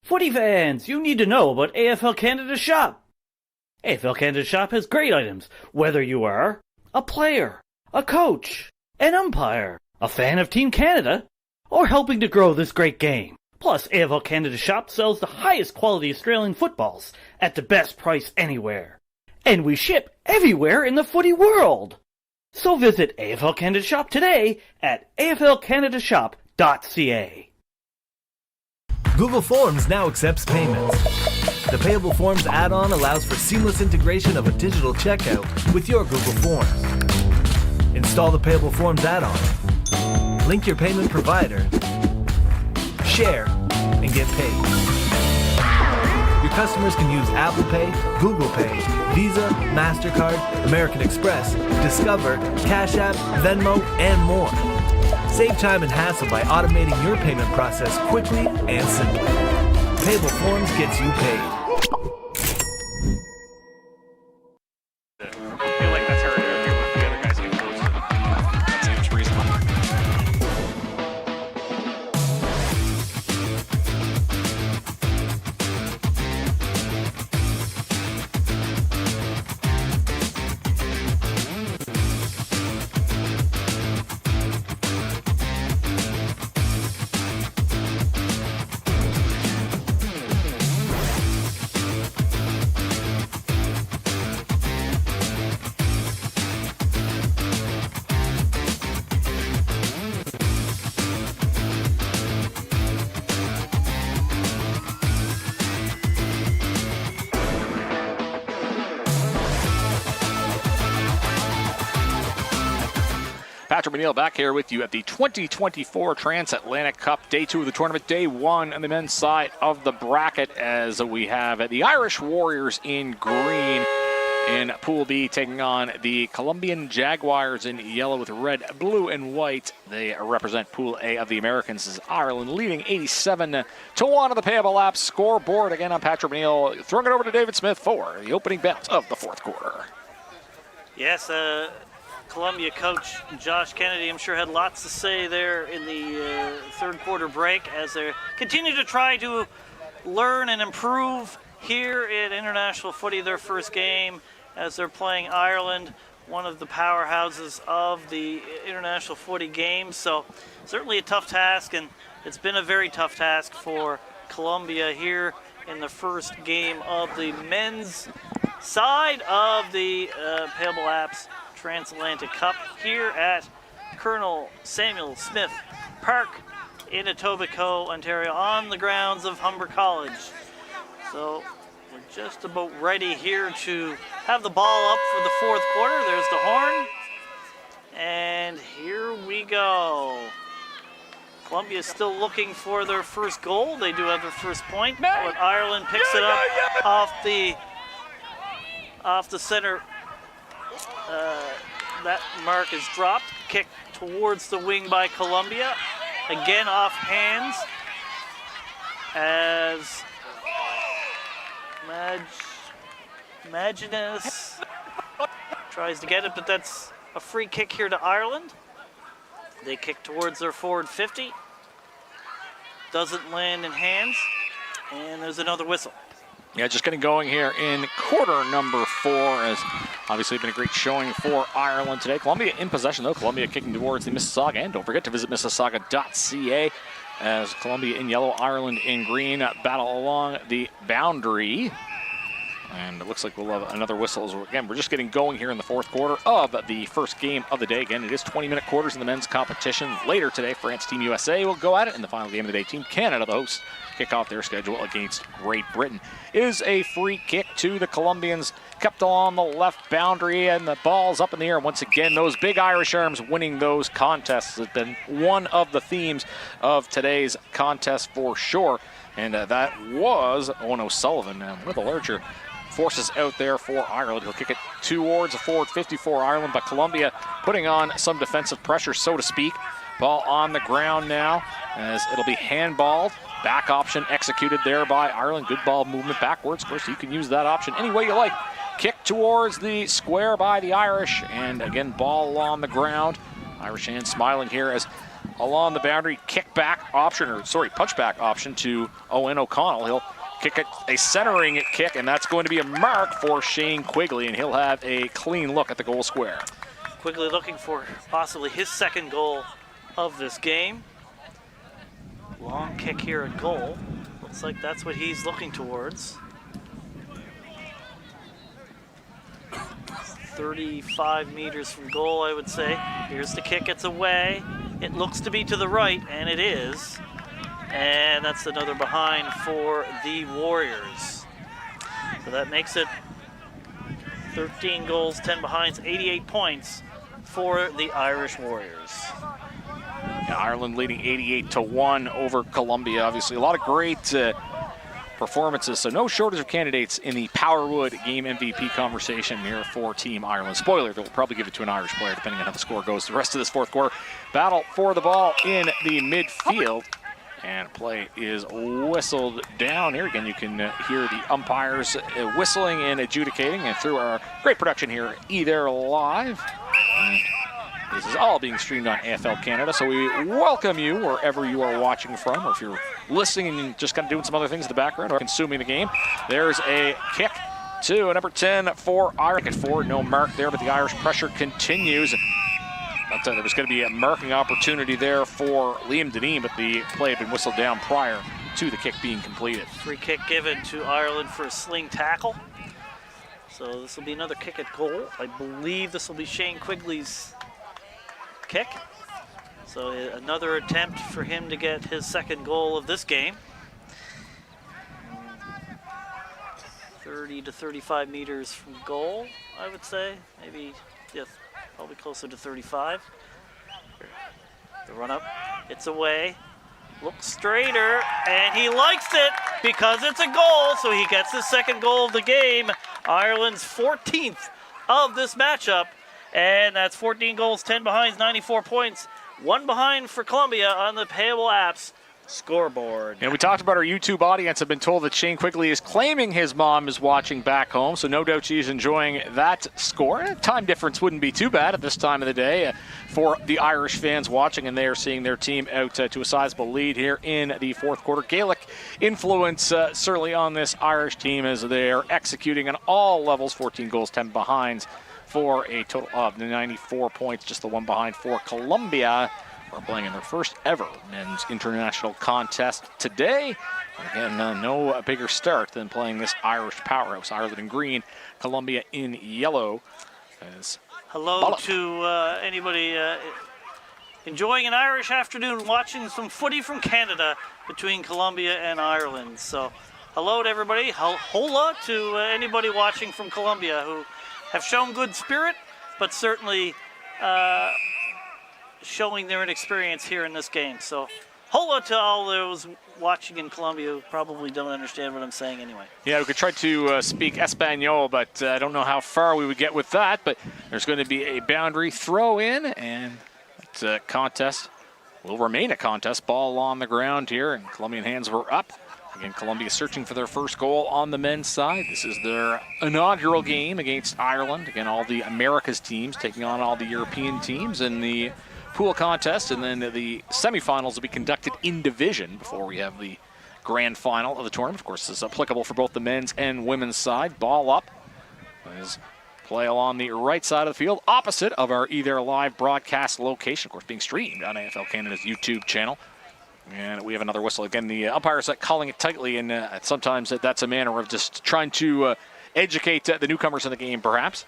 Footy fans, you need to know about AFL Canada Shop. AFL Canada Shop has great items, whether you are a player, a coach, an umpire, a fan of Team Canada, or helping to grow this great game. Plus, AFL Canada Shop sells the highest quality Australian footballs at the best price anywhere. And we ship everywhere in the footy world. So visit AFL Canada Shop today at aflcanadashop.ca. Google Forms now accepts payments. The Payable Forms add-on allows for seamless integration of a digital checkout with your Google Forms. Install the Payable Forms add-on, link your payment provider, share, and get paid. Your customers can use Apple Pay, Google Pay, Visa, MasterCard, American Express, Discover, Cash App, Venmo, and more. Save time and hassle by automating your payment process quickly and simply. Payable Forms gets you paid. I feel like that's her interview with the other guys getting close. That seems reasonable. Patrick McNeil back here with you at the 2024 Transatlantic Cup, day 2 of the tournament, day 1 on the men's side of the bracket, as we have the Irish Warriors in green in Pool B taking on the Colombian Jaguars in yellow with red, blue, and white. They represent Pool A of the Americans as Ireland leading 87-1 on the Payable Laps scoreboard. Again, I'm Patrick McNeil, throwing it over to David Smith for the opening bout of the fourth quarter. Yes, Columbia coach Josh Kennedy, I'm sure, had lots to say there in the third quarter break as they continue to try to learn and improve here at international footy, their first game as they're playing Ireland, one of the powerhouses of the international footy games. So certainly a tough task, and it's been a very tough task for Colombia here in the first game of the men's side of the Payable Apps Transatlantic Cup here at Colonel Samuel Smith Park in Etobicoke, Ontario, on the grounds of Humber College. So we're just about ready here to have the ball up for the fourth quarter. There's the horn. And here we go. Columbia is still looking for their first goal. They do have their first point, but Ireland picks it up off the center. That mark is dropped. Kick towards the wing by Colombia. Again off hands as Maginus tries to get it, but that's a free kick here to Ireland. They kick towards their forward 50. Doesn't land in hands, and there's another whistle. Yeah, just getting going here in quarter number 4, as obviously been a great showing for Ireland today. Colombia in possession, though. Colombia kicking towards the Mississauga, and don't forget to visit Mississauga.ca as Colombia in yellow, Ireland in green battle along the boundary. And it looks like we'll have another whistle. Again, we're just getting going here in the fourth quarter of the first game of the day. Again, it is 20-minute quarters in the men's competition. Later today, France Team USA will go at it in the final game of the day. Team Canada, the hosts, kick off their schedule against Great Britain. Is a free kick to the Colombians, kept along the left boundary, and the ball's up in the air. Once again, those big Irish arms winning those contests has been one of the themes of today's contest for sure. And that was Owen O'Sullivan, one of the larger forces out there for Ireland. He'll kick it towards a forward 50 for Ireland, but Colombia putting on some defensive pressure, so to speak. Ball on the ground now as it'll be handballed. Back option executed there by Ireland. Good ball movement backwards. Of course, you can use that option any way you like. Kick towards the square by the Irish, and again, ball on the ground. Irish hands smiling here as along the boundary, punchback option to Owen O'Connell. He'll kick it, a centering kick, and that's going to be a mark for Shane Quigley, and he'll have a clean look at the goal square. Quigley looking for possibly his second goal of this game. Long kick here at goal. Looks like that's what he's looking towards. 35 meters from goal, I would say. Here's the kick, it's away. It looks to be to the right, and it is. And that's another behind for the Warriors. So that makes it 13 goals, 10 behinds, 88 points for the Irish Warriors. Yeah, Ireland leading 88-1 over Colombia. Obviously, a lot of great performances, so no shortage of candidates in the Powerwood game MVP conversation here for Team Ireland. Spoiler, they'll probably give it to an Irish player depending on how the score goes the rest of this fourth quarter. Battle for the ball in the midfield. And play is whistled down here. Again, you can hear the umpires whistling and adjudicating, and through our great production here, either live. And this is all being streamed on AFL Canada, so we welcome you wherever you are watching from, or if you're listening and just kind of doing some other things in the background or consuming the game. There's a kick to number 10 for Ireland. At 4, no mark there, but the Irish pressure continues. There was going to be a marking opportunity there for Liam Deneen, but the play had been whistled down prior to the kick being completed. Free kick given to Ireland for a sling tackle. So this will be another kick at goal. I believe this will be Shane Quigley's kick. So another attempt for him to get his second goal of this game. 30 to 35 meters from goal, I would say. Maybe, yes, probably closer to 35. The run up, it's away. Looks straighter, and he likes it because it's a goal, so he gets his second goal of the game. Ireland's 14th of this matchup, and that's 14 goals, 10 behinds, 94 points. 1 behind for Colombia on the Payable app's scoreboard. And we talked about our YouTube audience. I've been told that Shane Quigley is claiming his mom is watching back home, so no doubt she's enjoying that score. Time difference wouldn't be too bad at this time of the day for the Irish fans watching, and they are seeing their team out to a sizable lead here in the fourth quarter. Gaelic influence certainly on this Irish team as they are executing on all levels. 14 goals, 10 behinds for a total of 94 points, just the 1 behind for Colombia. Are playing in their first ever men's international contest today. Again, no bigger start than playing this Irish powerhouse. Ireland in green, Colombia in yellow. Hello to anybody enjoying an Irish afternoon watching some footy from Canada between Colombia and Ireland. So hello to everybody. Hola to anybody watching from Colombia who have shown good spirit, but certainly showing their inexperience here in this game. So hola to all those watching in Colombia who probably don't understand what I'm saying anyway. Yeah, we could try to speak Espanol, but I don't know how far we would get with that. But there's going to be a boundary throw in, and that contest will remain a contest. Ball on the ground here, and Colombian hands were up. Again, Colombia searching for their first goal on the men's side. This is their inaugural game against Ireland. Again, all the Americas teams taking on all the European teams in the pool contest, and then the semifinals will be conducted in division before we have the grand final of the tournament. Of course, this is applicable for both the men's and women's side. Ball up as play along the right side of the field, opposite of our either live broadcast location, of course, being streamed on AFL Canada's YouTube channel. And we have another whistle. Again, the umpires are calling it tightly, and sometimes that's a manner of just trying to educate the newcomers in the game, perhaps.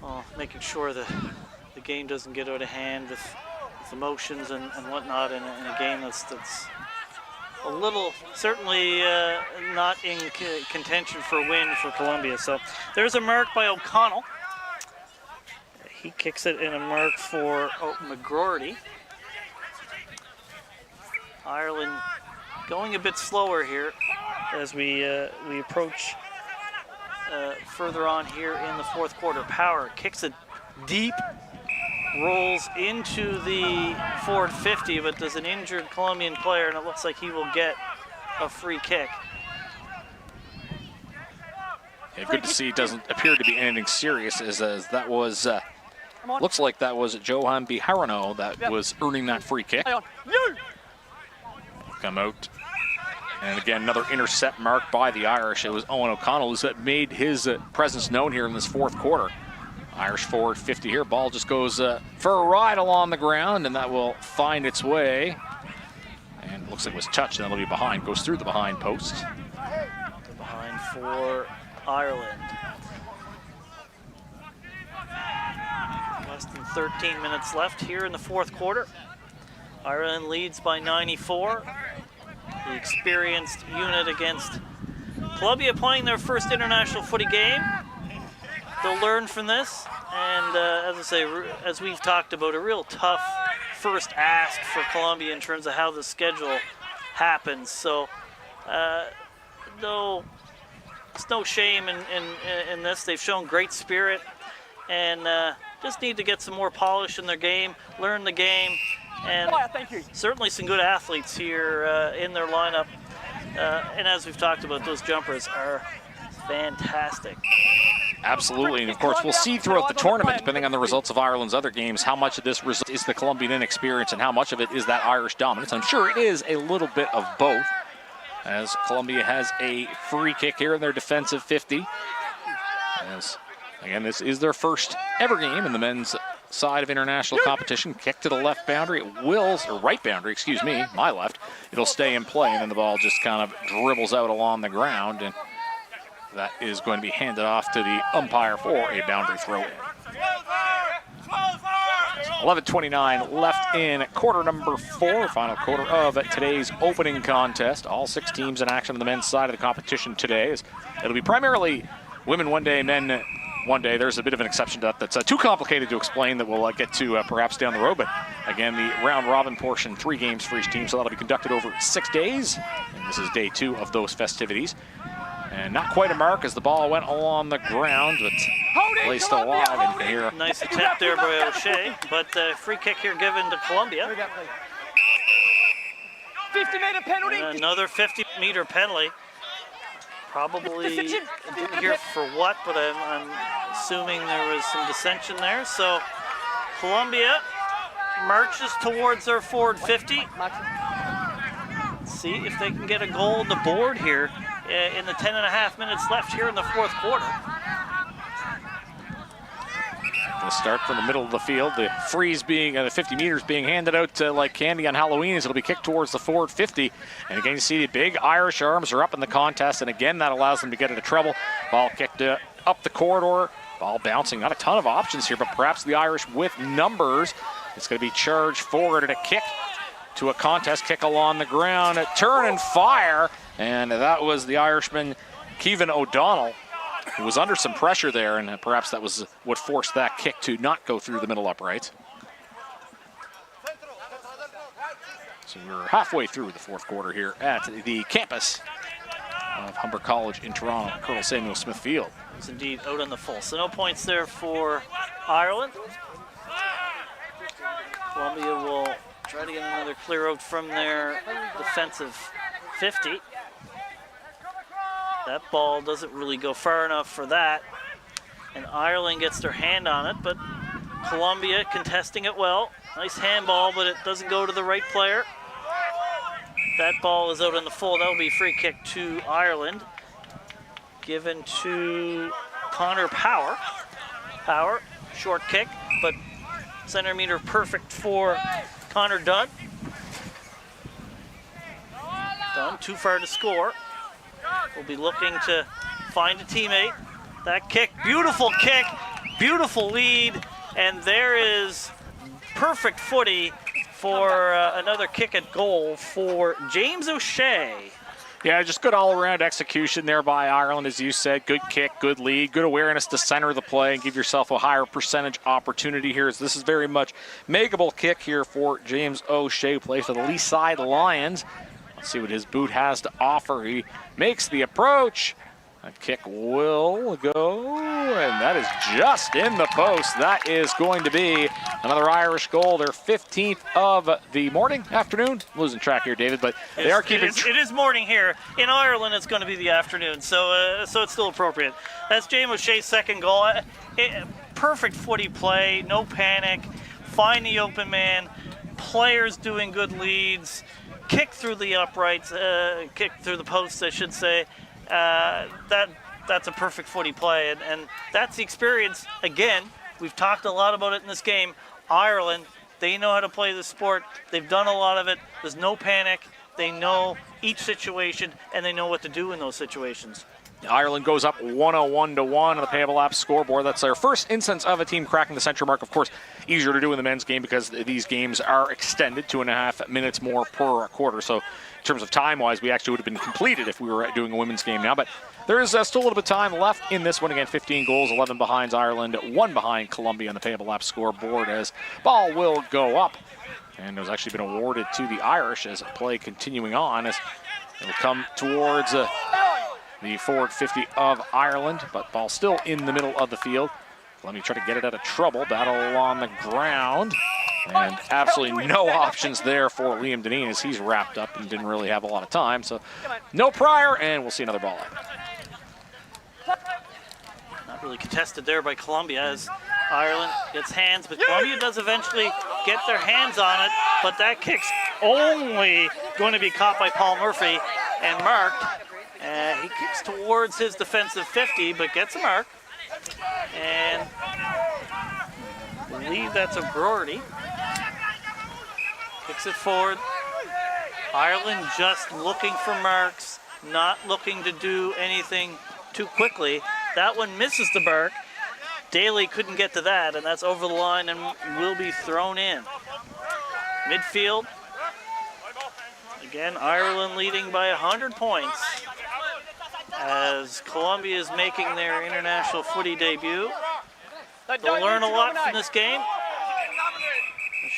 Well, making sure that the game doesn't get out of hand with emotions and whatnot in a game that's a little, certainly not in contention for a win for Colombia. So there's a mark by O'Connell. He kicks it in a mark for McGroarty. Ireland going a bit slower here as we approach further on here in the fourth quarter. Power kicks it deep, rolls into the forward 50, but there's an injured Colombian player, and it looks like he will get a free kick. Yeah, good to see. It doesn't appear to be anything serious, as that was, looks like that was Johan Bijarano that was earning that free kick. Come out. And again, another intercept mark by the Irish. It was Owen O'Connell who's made his presence known here in this fourth quarter. Irish forward 50 here. Ball just goes for a ride along the ground, and that will find its way. And it looks like it was touched, and that'll be behind. Goes through the behind post. The behind for Ireland. Less than 13 minutes left here in the fourth quarter. Ireland leads by 94. The experienced unit against Colombia playing their first international footy game. They'll learn from this, and as I say, as we've talked about, a real tough first ask for Colombia in terms of how the schedule happens. So, no shame in this. They've shown great spirit, and just need to get some more polish in their game, learn the game, and certainly some good athletes here in their lineup. And as we've talked about, those jumpers are fantastic. Absolutely, and of course we'll see throughout the tournament, depending on the results of Ireland's other games, how much of this result is the Colombian inexperience and how much of it is that Irish dominance. I'm sure it is a little bit of both, as Colombia has a free kick here in their defensive 50. As, again, this is their first ever game in the men's side of international competition. Kick to the left boundary. It wills, or right boundary, excuse me, my left. It'll stay in play, and then the ball just kind of dribbles out along the ground, and that is going to be handed off to the umpire for a boundary throw-in. 11:29 left in quarter number 4, final quarter of today's opening contest. All 6 teams in action on the men's side of the competition today. It'll be primarily women one day, men one day. There's a bit of an exception to that that's too complicated to explain that we'll get to perhaps down the road, but Again, the round robin portion, 3 games for each team, so that'll be conducted over 6 days. And this is day 2 of those festivities. And not quite a mark as the ball went along the ground, but placed alive in here. Nice attempt there by O'Shea, but free kick here given to Columbia. 50-meter penalty. And another 50-meter penalty. Probably didn't hear for what, but I'm assuming there was some dissension there. So Columbia marches towards their forward 50. See if they can get a goal on the board here in the 10.5 minutes left here in the 4th quarter. The start from the middle of the field, the freeze being, the 50 meters being handed out like candy on Halloween as it'll be kicked towards the forward 50. And again, you see the big Irish arms are up in the contest, and again, that allows them to get into trouble. Ball kicked up the corridor, ball bouncing. Not a ton of options here, but perhaps the Irish with numbers. It's going to be charged forward and a kick to a contest kick along the ground. A turn and fire, and that was the Irishman, Kevin O'Donnell, who was under some pressure there, and perhaps that was what forced that kick to not go through the middle uprights. So we're halfway through the 4th quarter here at the campus of Humber College in Toronto, Colonel Samuel Smith Field. It's indeed out on the full. So no points there for Ireland. Columbia will try to get another clear out from their defensive 50. That ball doesn't really go far enough for that. And Ireland gets their hand on it, but Columbia contesting it well. Nice handball, but it doesn't go to the right player. That ball is out in the full. That'll be a free kick to Ireland. Given to Connor Power. Power, short kick, but centimeter perfect for Connor Dunn. Dunn too far to score. Will be looking to find a teammate. That kick, beautiful lead, and there is perfect footy for another kick at goal for James O'Shea. Yeah, just good all-around execution there by Ireland, as you said. Good kick, good lead, good awareness to center the play and give yourself a higher percentage opportunity here. As this is very much makeable kick here for James O'Shea, who plays for the Lee Side Lions. Let's see what his boot has to offer. He makes the approach. That kick will go, and that is just in the post. That is going to be another Irish goal, their 15th of the morning, afternoon. I'm losing track here, David, but they are keeping... It is morning here. In Ireland, it's going to be the afternoon, so it's still appropriate. That's James O'Shea's 2nd goal. Perfect footy play, no panic, find the open man, players doing good leads, kick through the uprights, kick through the posts, I should say. That's a perfect footy play, and that's the experience. Again, we've talked a lot about it in this game. Ireland, they know how to play the sport. They've done a lot of it. There's no panic. They know each situation, and they know what to do in those situations. Ireland goes up 101-1 on the Payable app scoreboard. That's their first instance of a team cracking the century mark. Of course, easier to do in the men's game because these games are extended 2.5 minutes more per quarter. So in terms of time-wise, we actually would have been completed if we were doing a women's game now. But there is still a little bit of time left in this one. Again, 15 goals, 11 behind Ireland, 1 behind Colombia on the Payable app scoreboard as ball will go up. And it has actually been awarded to the Irish as play continuing on as it will come towards the forward 50 of Ireland, but ball still in the middle of the field. Let me try to get it out of trouble. Battle on the ground. And absolutely no options there for Liam Deneen as he's wrapped up and didn't really have a lot of time. So no prior, and we'll see another ball out. Not really contested there by Colombia as Ireland gets hands, but Colombia does eventually get their hands on it, but that kick's only going to be caught by Paul Murphy and marked. He kicks towards his defensive 50, but gets a mark. And I believe that's O'Gordy. Kicks it forward. Ireland just looking for marks, not looking to do anything too quickly. That one misses the mark. Daly couldn't get to that, and that's over the line and will be thrown in. Midfield. Again, Ireland leading by 100 points as Colombia is making their international footy debut. They'll learn a lot from this game.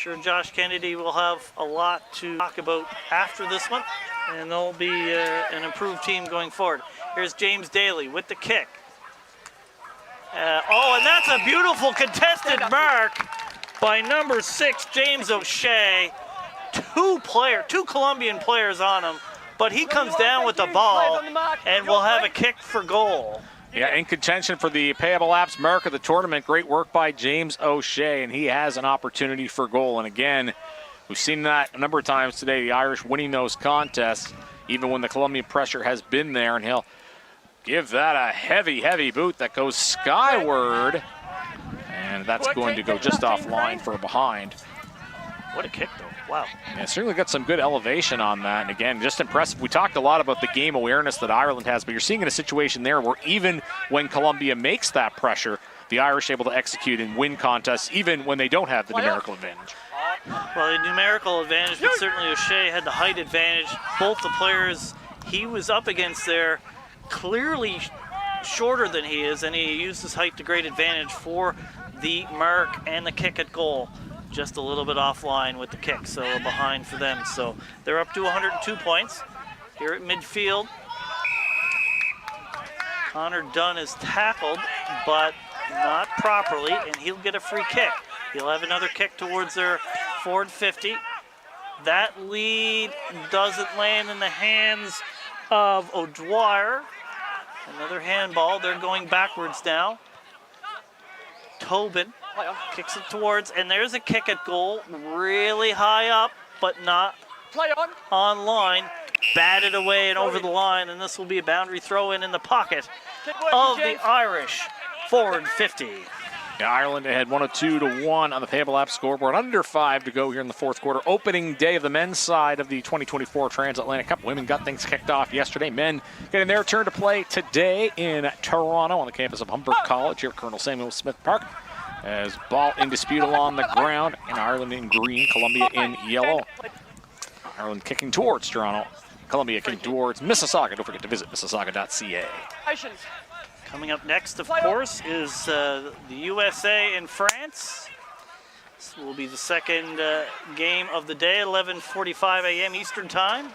sure Josh Kennedy will have a lot to talk about after this one, and they'll be an improved team going forward. Here's James Daly with the kick. And that's a beautiful contested mark by number 6, James O'Shea. Two Colombian players on him, but he comes down with the ball and will have a kick for goal. Yeah, in contention for the Payable Apps mark of the tournament. Great work by James O'Shea, and he has an opportunity for goal. And again, we've seen that a number of times today, the Irish winning those contests, even when the Colombian pressure has been there, and he'll give that a heavy, heavy boot that goes skyward, and that's going to go just offline for a behind. What a kick, though. Wow. Yeah, certainly got some good elevation on that. And again, just impressive. We talked a lot about the game awareness that Ireland has, but you're seeing in a situation there where even when Colombia makes that pressure, the Irish are able to execute and win contests even when they don't have the numerical advantage. Well, the numerical advantage, but certainly O'Shea had the height advantage. Both the players he was up against there clearly shorter than he is, and he used his height to great advantage for the mark and the kick at goal. Just a little bit offline with the kick, so a behind for them. So they're up to 102 points here at midfield. Connor Dunn is tackled, but not properly, and he'll get a free kick. He'll have another kick towards their forward 50. That lead doesn't land in the hands of O'Dwyer. Another handball. They're going backwards now. Tobin kicks it towards, and there's a kick at goal, really high up, but not on line. Batted away and over the line, and this will be a boundary throw in the pocket of the Irish forward 50. Yeah, Ireland ahead 102-1 on the Payable App scoreboard. Under 5 to go here in the fourth quarter. Opening day of the men's side of the 2024 Transatlantic Cup. Women got things kicked off yesterday. Men getting their turn to play today in Toronto on the campus of Humber College here at Colonel Samuel Smith Park. As ball in dispute along the ground, and Ireland in green, Colombia in yellow. Ireland kicking towards Toronto. Colombia kicking towards Mississauga. Don't forget to visit Mississauga.ca. Coming up next, of course, is the USA and France. This will be the second game of the day, 11:45 a.m. Eastern Time.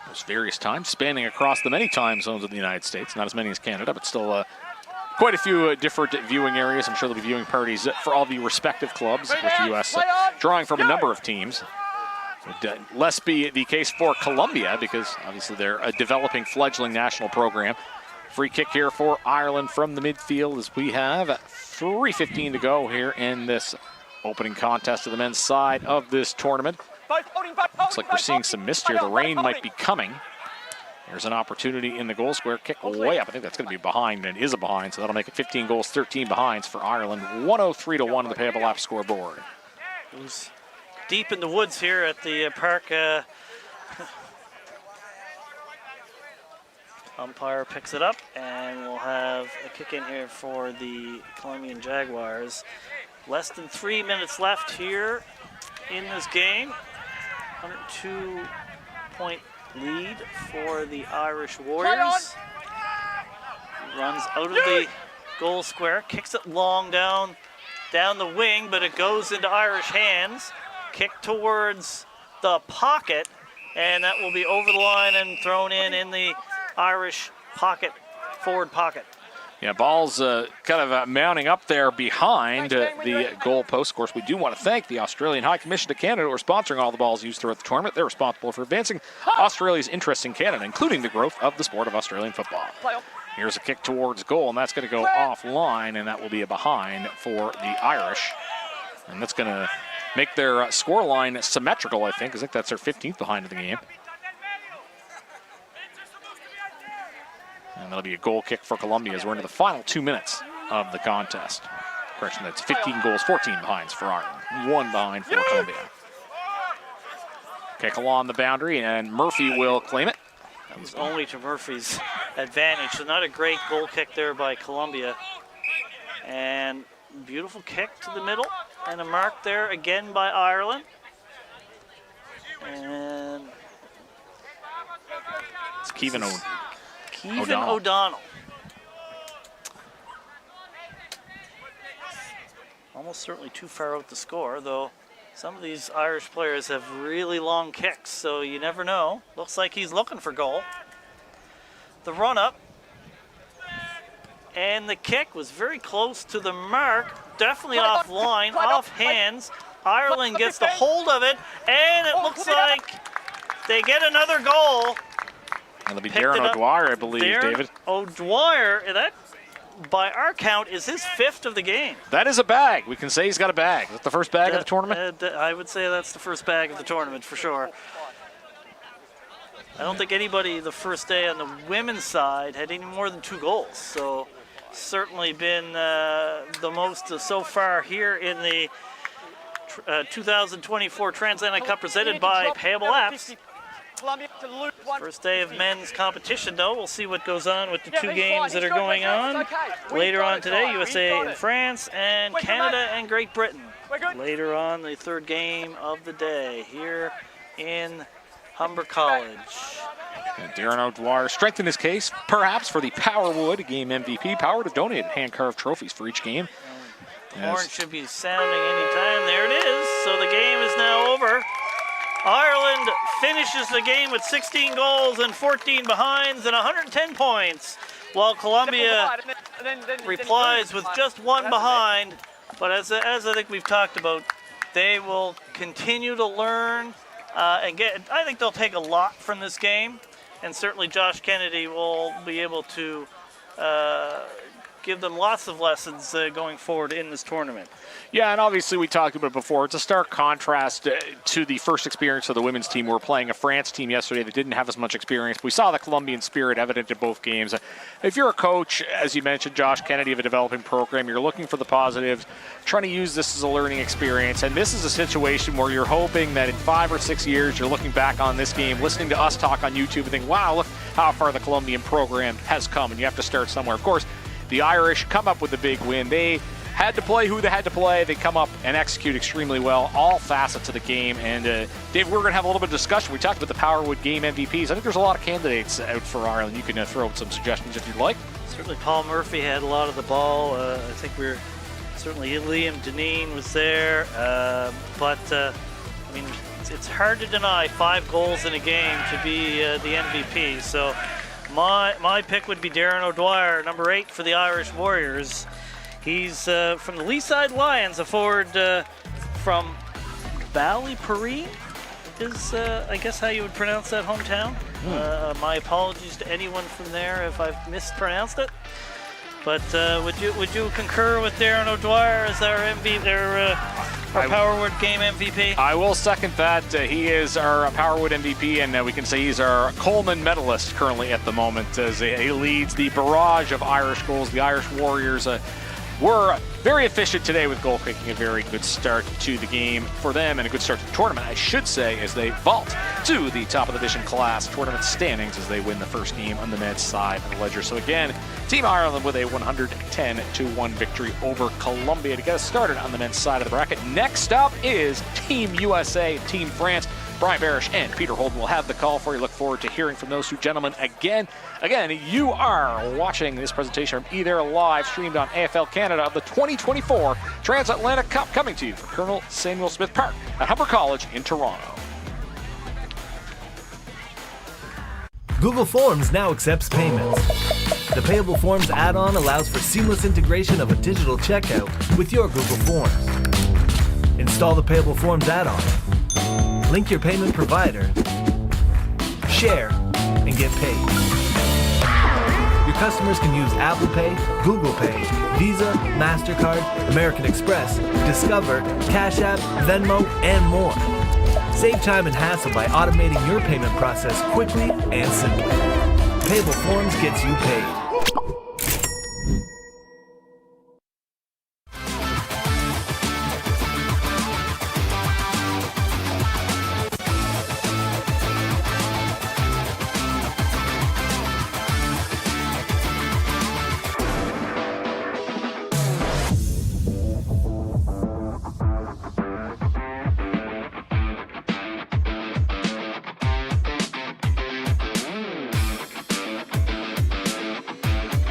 There's various times spanning across the many time zones of the United States. Not as many as Canada, but still quite a few different viewing areas. I'm sure there'll be viewing parties for all the respective clubs, with the U.S. drawing from a number of teams. Would less be the case for Colombia because obviously they're a developing fledgling national program. Free kick here for Ireland from the midfield as we have 3:15 to go here in this opening contest of the men's side of this tournament. Looks like we're seeing some mist here. The rain might be coming. There's an opportunity in the goal square. Kick way up. I think that's going to be behind, and it is a behind, so that'll make it 15 goals, 13 behinds for Ireland. 103-1 on the Payable App scoreboard. Deep in the woods here at the park. Umpire picks it up, and we'll have a kick in here for the Colombian Jaguars. Less than 3 minutes left here in this game. 102-point lead for the Irish Warriors. Runs out of the goal square, kicks it long down the wing, but it goes into Irish hands. Kick towards the pocket, and that will be over the line and thrown in the Irish pocket, forward pocket. Yeah, ball's kind of mounting up there behind the goal post. Of course, we do want to thank the Australian High Commission to Canada who are sponsoring all the balls used throughout the tournament. They're responsible for advancing Australia's interest in Canada, including the growth of the sport of Australian football. Here's a kick towards goal, and that's going to go offline, and that will be a behind for the Irish. And that's going to make their score line symmetrical, I think. I think that's their 15th behind of the game. And that'll be a goal kick for Colombia as we're into the final 2 minutes of the contest. Correction, that's 15 goals, 14 behinds for Ireland. 1 behind for Colombia. Kick along the boundary, and Murphy will claim it. That was only to Murphy's advantage, so not a great goal kick there by Colombia. And beautiful kick to the middle, and a mark there again by Ireland. And it's Kevin O'Donnell. almost certainly too far out to score, though some of these Irish players have really long kicks, so you never know. Looks like he's looking for goal. The run-up. And the kick was very close to the mark. Definitely off line, off hands. Ireland gets the hold of it, and it looks like they get another goal. It'll be Darren O'Dwyer, I believe, David. O'Dwyer, that, by our count, is his 5th of the game. That is a bag. We can say he's got a bag. Is that the first bag of the tournament? I would say that's the first bag of the tournament, for sure. I don't think anybody the first day on the women's side had any more than 2 goals. So certainly been the most so far here in the 2024 Transatlantic Cup presented by Payable Apps. First day of men's competition, though. We'll see what goes on with the 2 games that are going on. Later on today, USA and France, and Canada and Great Britain. Later on, the 3rd game of the day here in Humber College. And Darren O'Dwyer strengthened his case, perhaps, for the Powerwood game MVP. Power to donate hand-carved trophies for each game. The horn should be sounding anytime. There it is. So the game is now over. Ireland finishes the game with 16 goals and 14 behinds and 110 points, while Colombia replies with just 1 behind. But as I think we've talked about, they will continue to learn and get. I think they'll take a lot from this game, and certainly Josh Kennedy will be able to give them lots of lessons going forward in this tournament. Yeah, and obviously we talked about it before. It's a stark contrast to the first experience of the women's team. We were playing a France team yesterday that didn't have as much experience. We saw the Colombian spirit evident in both games. If you're a coach, as you mentioned, Josh Kennedy, of a developing program, you're looking for the positives, trying to use this as a learning experience. And this is a situation where you're hoping that in 5 or 6 years, you're looking back on this game, listening to us talk on YouTube and think, wow, look how far the Colombian program has come. And you have to start somewhere. Of course, the Irish come up with a big win. They had to play who they had to play. They come up and execute extremely well, all facets of the game. And Dave, we're going to have a little bit of discussion. We talked about the Powerwood game MVPs. I think there's a lot of candidates out for Ireland. You can throw out some suggestions if you'd like. Certainly Paul Murphy had a lot of the ball. I think certainly Liam Deneen was there. But I mean, it's hard to deny 5 goals in a game to be the MVP. So my pick would be Darren O'Dwyer, number 8 for the Irish Warriors. He's from the Leaside Lions, a forward from Ballyporeen is, I guess, how you would pronounce that hometown. My apologies to anyone from there if I've mispronounced it. But would you concur with Darren O'Dwyer as our MVP, our Powerwood game MVP? I will second that. He is our Powerwood MVP, and we can say he's our Coleman medalist currently at the moment as he leads the barrage of Irish goals. The Irish Warriors were very efficient today with goal kicking. A very good start to the game for them and a good start to the tournament, I should say, as they vault to the top of the division class tournament standings as they win the first game on the men's side of the ledger. So again, Team Ireland with a 110-1 victory over Colombia to get us started on the men's side of the bracket. Next up is Team USA, Team France. Brian Barish and Peter Holden will have the call for you. Look forward to hearing from those two gentlemen again. Again, you are watching this presentation from either live streamed on AFL Canada of the 2024 Transatlantic Cup, coming to you from Colonel Samuel Smith Park at Humber College in Toronto. Google Forms now accepts payments. The Payable Forms add-on allows for seamless integration of a digital checkout with your Google Forms. Install the Payable Forms add-on. Link your payment provider, share, and get paid. Your customers can use Apple Pay, Google Pay, Visa, MasterCard, American Express, Discover, Cash App, Venmo, and more. Save time and hassle by automating your payment process quickly and simply. Payable Forms gets you paid.